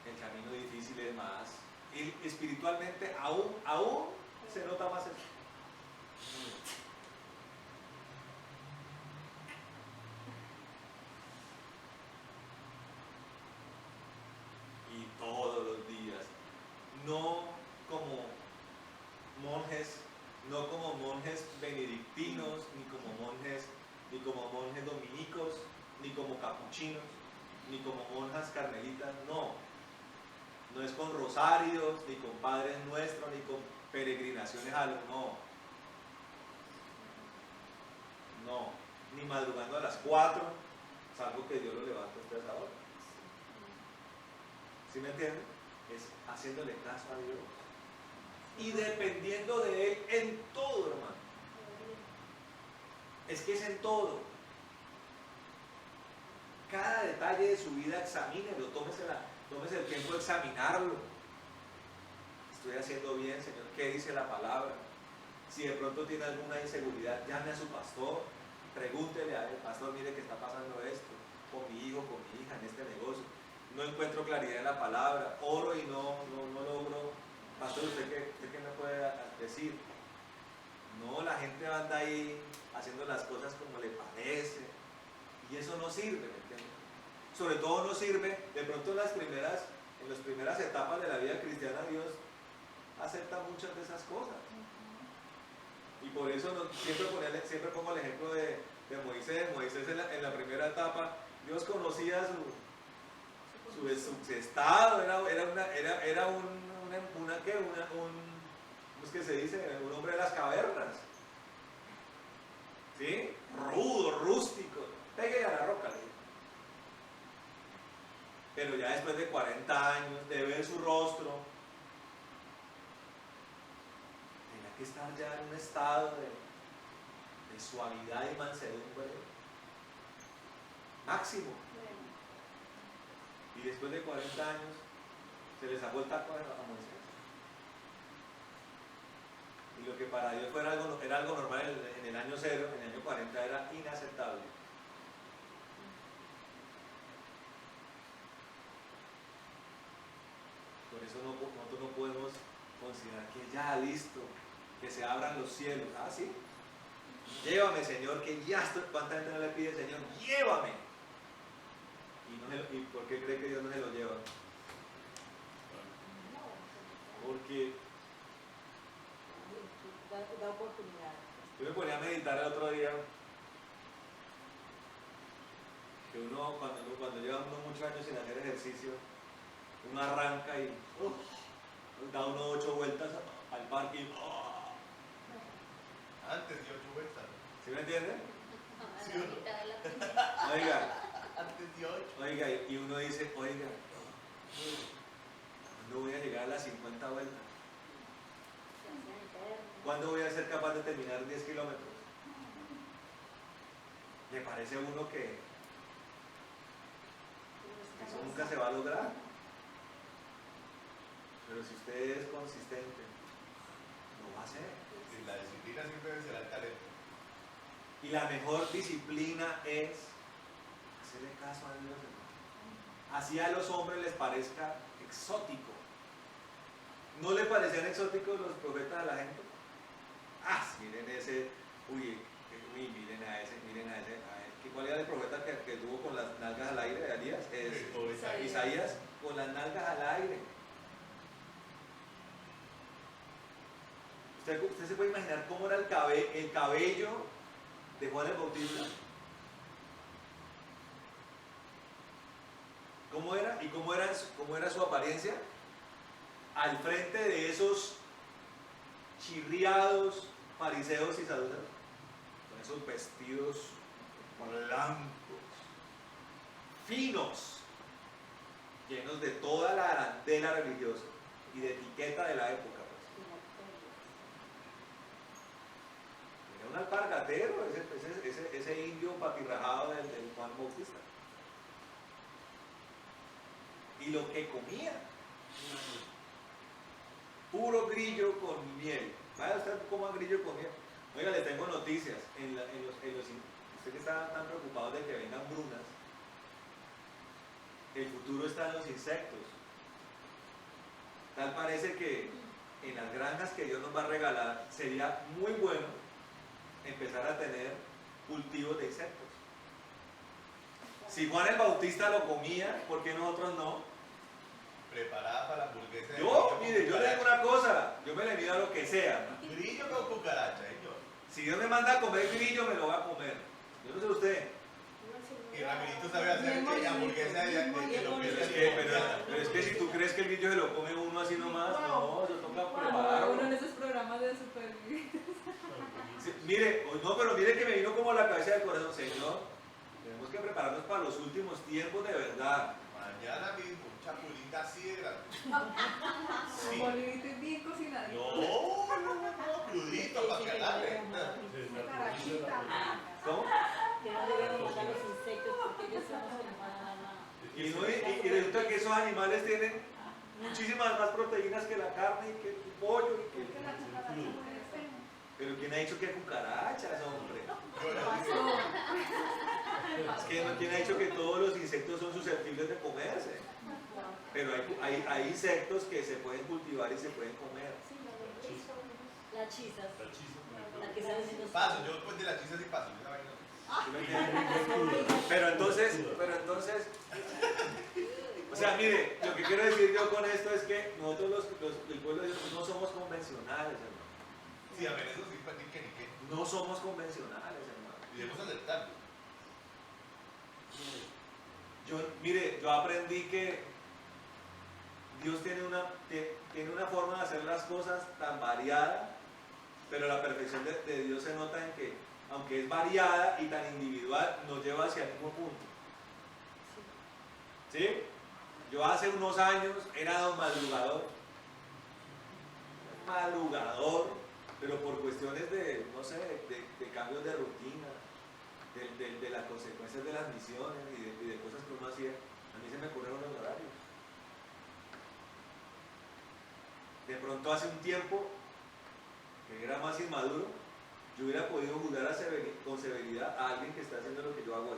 El camino difícil es más. Y espiritualmente aún se nota más eso. Y todos los días. No como monjes benedictinos, ni como monjes dominicos, ni como capuchinos, ni como monjas carmelitas, no. No es con rosarios, ni con padres nuestros, ni con peregrinaciones a los, no, ni madrugando a las 4, salvo que Dios lo levante a ustedes ahora. ¿Sí me entienden? Es haciéndole caso a Dios y dependiendo de Él en todo, hermano. Es que es en todo. Cada detalle de su vida examínelo, tómese el tiempo de examinarlo. Estoy haciendo bien, Señor, ¿qué dice la palabra? Si de pronto tiene alguna inseguridad, llame a su pastor, pregúntele a él: pastor, mire que está pasando esto con mi hijo, con mi hija en este negocio. No encuentro claridad en la palabra, oro y no logro. Pastor, ¿usted qué me puede decir? No, la gente anda ahí haciendo las cosas como le parece, y eso no sirve, ¿me entiendes? Sobre todo no sirve, de pronto en las primeras etapas de la vida cristiana, Dios acepta muchas de esas cosas. Y por eso siempre pongo el ejemplo de Moisés. Moisés en la primera etapa, Dios conocía su estado, era ¿cómo es que se dice? Un hombre de las cavernas. ¿Sí? Rudo, rústico. Pégale a la roca, le dijo. Pero ya después de 40 años, de ver su rostro, tenía que estar ya en un estado de de suavidad y mansedumbre máximo. Y después de 40 años se les sacó el taco a Moisés. Y lo que para Dios era algo normal en el año 0, en el año 40 era inaceptable. Por eso nosotros no podemos considerar que ya listo, que se abran los cielos. Ah, sí. Llévame, Señor, que ya estoy. ¿Cuánta gente no le pide, Señor? Llévame. ¿Y por qué cree que Dios no se lo lleva? Porque Da oportunidad. yo me ponía a meditar el otro día que uno cuando lleva muchos años sin hacer ejercicio, uno arranca y da uno 8 vueltas al parque y Antes de 8 vueltas. ¿sí me entiende? Sí, ¿o no? Oiga, Antes de 8. oiga, y uno dice, oiga, ¿cuándo voy a llegar a las 50 vueltas? ¿Cuándo voy a ser capaz de terminar 10 kilómetros? Me parece a uno que eso nunca se va a lograr. Pero si usted es consistente, lo va a hacer. Sí, la disciplina siempre será el talento. Y la mejor disciplina es hacerle caso a Dios, hermano. Así a los hombres les parezca exótico. ¿No le parecían exóticos los profetas a la gente? Ah, miren ese, miren a ese, a ver, ¿cuál era el profeta que tuvo con las nalgas al aire de Elías? Es Isaías, con las nalgas al aire. ¿Usted se puede imaginar cómo era el cabello de Juan el Bautista? ¿Cómo era? ¿Y cómo era su apariencia? Al frente de esos chirriados fariseos y saduceos, con esos vestidos blancos, finos, llenos de toda la arandela religiosa y de etiqueta de la época. Era un alpargatero, ese indio patirrajado del Juan Bautista. Y lo que comía, puro grillo con miel. Vaya usted coma grillo con miel. Oiga, le tengo noticias. Usted que está tan preocupado de que vengan brunas, el futuro está en los insectos. Tal parece que en las granjas que Dios nos va a regalar sería muy bueno empezar a tener cultivos de insectos. Si Juan el Bautista lo comía, ¿por qué nosotros no? Preparada para la hamburguesa. de Yo, grillo mire, con yo le digo cucaracha. una cosa, yo me le mido a lo que sea. Grillo con cucaracha, señor. Si Dios me manda a comer grillo, me lo voy a comer. Yo no sé usted. Y Ramirito sabe hacer que hamburguesa de lo que Pero es que si tú crees que el grillo se lo come uno así nomás, no, eso toca Uno prepararlo. en esos programas de supervivientes. Sí, mire, no, pero mire que me vino como a la cabeza del corazón, Señor. Tenemos que prepararnos para los últimos tiempos de verdad. Mañana mismo, un chapulita así de grande. Un Sí. bolivito bien cocinadito. No, crudito para que agarre. Cucarachita. ¿Cómo? Que no debemos matar los insectos porque ellos son los que más. Y resulta que esos animales tienen muchísimas más proteínas que la carne y que el pollo. Y que... Que la cucaracha muere feo. Pero ¿quién ha dicho que cucarachas, hombre? Es que ¿quién ha dicho que todos los insectos son susceptibles de comerse? Pero hay insectos que se pueden cultivar y se pueden comer. Las chisas. La que sale en los Paso, yo después de la chisa sí paso. Esa vaina. ¿Sí me entienden? Pero entonces, o sea, mire, lo que quiero decir yo con esto es que nosotros el pueblo de Dios no somos convencionales, hermano. Sí, a ver, eso sí, para ti que ni qué. No somos convencionales, hermano. Y debemos aceptarlo. Mire, yo aprendí que Dios tiene una forma de hacer las cosas tan variada, pero la perfección de Dios se nota en que, aunque es variada y tan individual, nos lleva hacia el mismo punto. ¿Sí? Yo hace unos años era don madrugador. Madrugador. pero por cuestiones de, no sé, de cambios de rutina, de las consecuencias de las misiones y de cosas que uno hacía, a mí se me ocurrieron los horarios. De pronto hace un tiempo, que era más inmaduro, yo hubiera podido juzgar con severidad a alguien que está haciendo lo que yo hago hoy.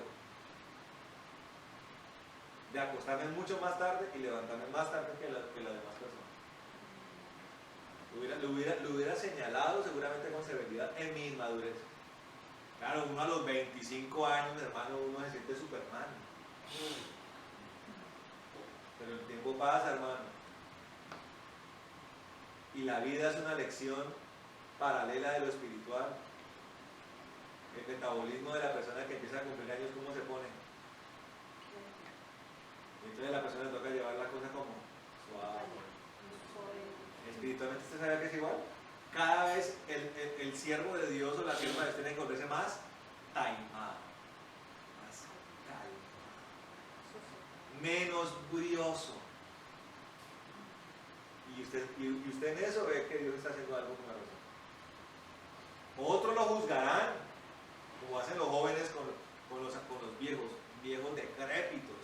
De acostarme mucho más tarde y levantarme más tarde que las demás personas. Lo hubiera señalado seguramente con severidad en mi inmadurez. Claro, uno a los 25 años, hermano, uno se siente Superman. Pero el tiempo pasa, hermano. Y la vida es una lección paralela de lo espiritual. El metabolismo de la persona que empieza a cumplir años, ¿cómo se pone? Y entonces a la persona le toca llevar la cosa como suave. Espiritualmente, ¿usted sabe que es igual? Cada vez el siervo de Dios o la sierva de Dios tiene que volverse más taimado, más calmado, menos brioso. Y usted en eso ve que Dios está haciendo algo con la razón. Otros lo juzgarán, como hacen los jóvenes con los viejos decrépitos.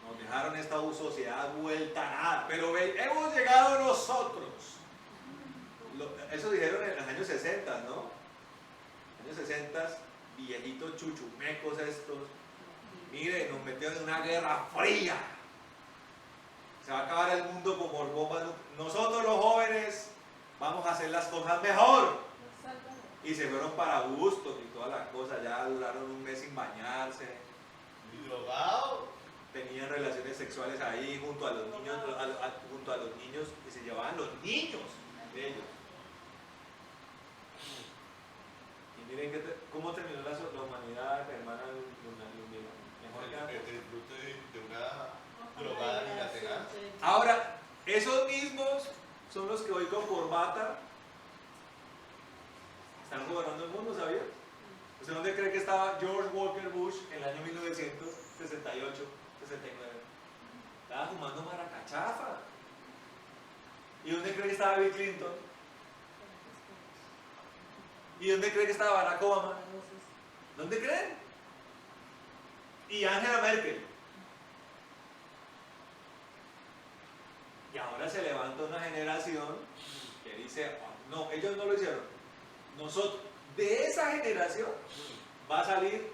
Nos dejaron esta sociedad vuelta a nada, pero hemos llegado nosotros. Eso dijeron en los años 60, ¿no? Años 60, viejitos chuchumecos estos. Mire, nos metieron en una guerra fría. Se va a acabar el mundo por bombas. Nosotros los jóvenes vamos a hacer las cosas mejor. Y se fueron para Bustos y todas las cosas. Ya duraron un mes sin bañarse. ¿Y drogado? Tenían relaciones sexuales ahí junto a los niños, junto a los niños, y se llevaban los niños de ellos. Y miren cómo terminó la humanidad, hermana, mejor que El fruto de una drogada bilateral. Ahora, esos mismos son los que hoy con corbata están gobernando el mundo, ¿sabía? ¿Usted dónde cree que estaba George Walker Bush en el año 1968, 69? Estaba fumando maracachafa. ¿Y dónde cree que estaba Bill Clinton? ¿Y dónde cree que estaba Barack Obama? ¿Dónde creen? Y Angela Merkel. Y ahora se levanta una generación que dice, no, ellos no lo hicieron. Nosotros, de esa generación, va a salir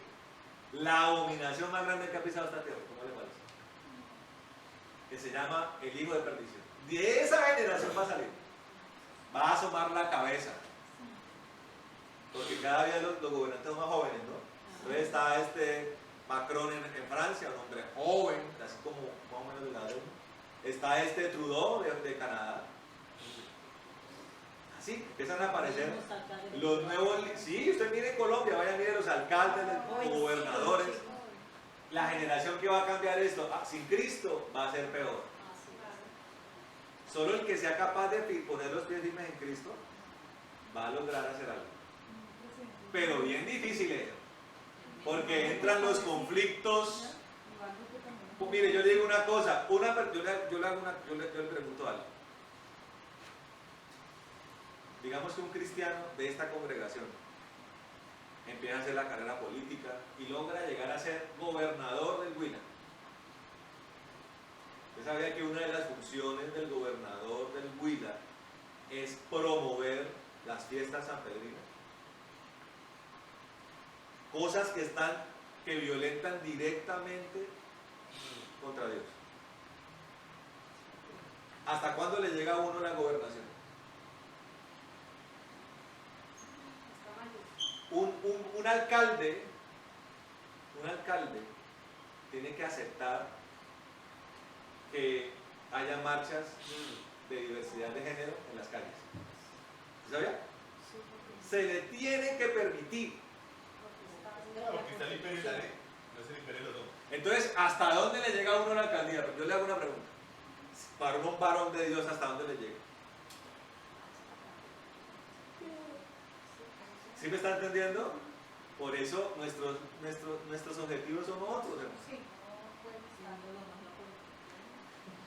la abominación más grande que ha pisado esta tierra. ¿Cómo le parece? Que se llama el hijo de perdición. De esa generación va a salir. Va a asomar la cabeza. Porque cada día los gobernantes son más jóvenes, ¿no? Entonces está Macron en Francia, un hombre joven, así como más o menos de la edad. Está Trudeau de Canadá. Así empiezan a aparecer los nuevos. Sí, usted mire en Colombia, vaya a mirar los alcaldes, los gobernadores. La generación que va a cambiar esto, sin Cristo, va a ser peor. Solo el que sea capaz de poner los pies firmes en Cristo va a lograr hacer algo. Pero bien difícil es, porque entran los conflictos. Pues mire, yo le digo una cosa, yo le pregunto algo. Digamos que un cristiano de esta congregación empieza a hacer la carrera política y logra llegar a ser gobernador del Huila. ¿Usted sabía que una de las funciones del gobernador del Huila es promover las fiestas sanpedrinas? Cosas que violentan directamente contra Dios. ¿Hasta cuándo le llega a uno la gobernación? Un alcalde tiene que aceptar que haya marchas de diversidad de género en las calles. ¿Sabía? Se le tiene que permitir. Porque está el imperio de la ley, no es el imperio de los hombres. Entonces, ¿hasta dónde le llega a uno la alcaldía? Yo le hago una pregunta. Para un varón de Dios, ¿hasta dónde le llega? ¿Sí me está entendiendo? Por eso nuestros objetivos son otros, hermano. Sí.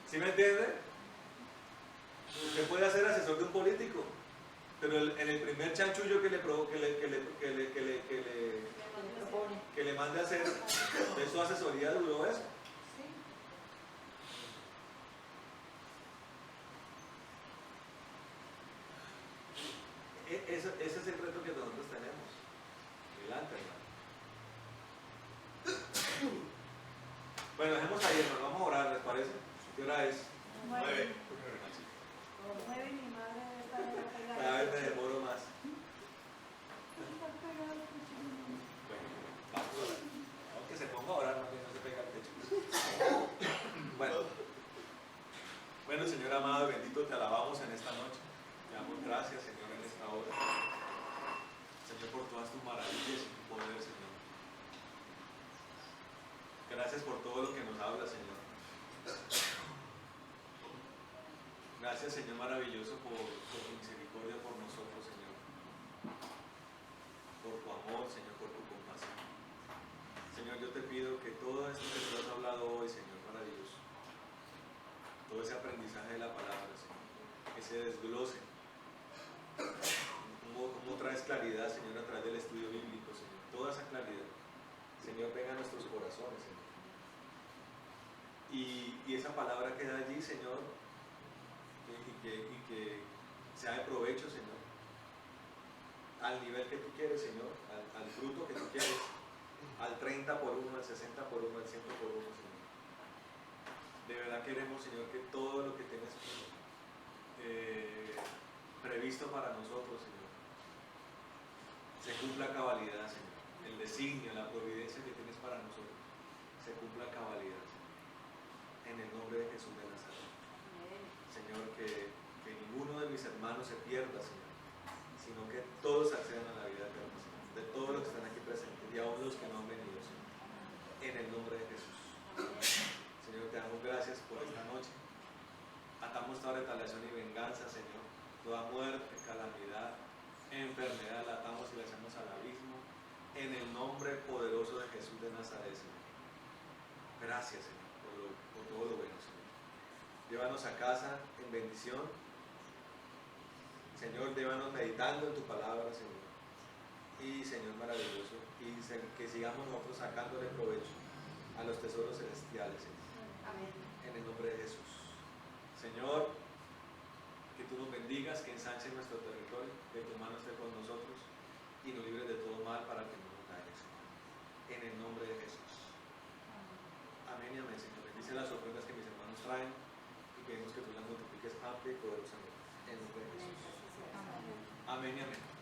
¿Sí me entiende? Usted puede ser asesor de un político, Pero en el primer chanchullo que le mande a hacer de su asesoría duró eso. Sí. Ese es el reto que nosotros tenemos. Adelante, hermano. Bueno, dejemos ahí, hermano. Vamos a orar, ¿les parece? ¿Qué hora es? 9. 9 mi madre debe estar pegada. Cada vez me demoro más. Bueno, vamos a orar. Vamos que se ponga a orar, no que no se pega al techo. Bueno, Señor amado y bendito, te alabamos en esta noche. Te damos gracias, Señor, en esta hora. Señor, por todas tus maravillas y tu poder, Señor. Gracias por todo lo que nos habla, Señor. Gracias, Señor maravilloso, por tu misericordia por nosotros, Señor. Por tu amor, Señor, por tu compasión. Señor, yo te pido que todo esto que tú has hablado hoy, Señor maravilloso, todo ese aprendizaje de la palabra, Señor, que se desglose. ¿Cómo traes claridad, Señor, a través del estudio bíblico, Señor? Toda esa claridad, Señor, venga a nuestros corazones, Señor. Y esa palabra queda allí, Señor, y que sea de provecho, Señor, al nivel que tú quieres, Señor, al fruto que tú quieres, al 30 por 1, al 60 por 1, al 100 por 1, Señor. De verdad queremos, Señor, que todo lo que tienes previsto para nosotros, Señor, se cumpla a cabalidad, Señor. El designio, la providencia que tienes para nosotros, se cumpla a cabalidad, Señor. En el nombre de Jesús de Nazaret. Señor, que ninguno de mis hermanos se pierda, Señor, sino que todos accedan a la vida eterna, Señor. De todos los que están aquí presentes y aún los que no han venido, Señor. En el nombre de Jesús. Señor, te damos gracias por esta noche. Atamos toda retaliación y venganza, Señor. Toda muerte, calamidad, enfermedad, la atamos y la echamos al abismo. En el nombre poderoso de Jesús de Nazaret, Señor. Gracias, Señor, por todo lo bueno, Señor. Llévanos a casa en bendición. Señor, llévanos meditando en tu palabra, Señor. Y, Señor maravilloso, y que sigamos nosotros sacándole provecho a los tesoros celestiales, Señor. Amén. En el nombre de Jesús. Señor, que tú nos bendigas, que ensanche nuestro territorio, que tu mano esté con nosotros y nos libres de todo mal para que no nos dañes, Señor. En el nombre de Jesús. Amén y amén, Señor. Bendice las ofrendas que mis hermanos traen y pedimos que tú las multipliques amplia y poderosamente. En el nombre de Jesús. Amén y amén.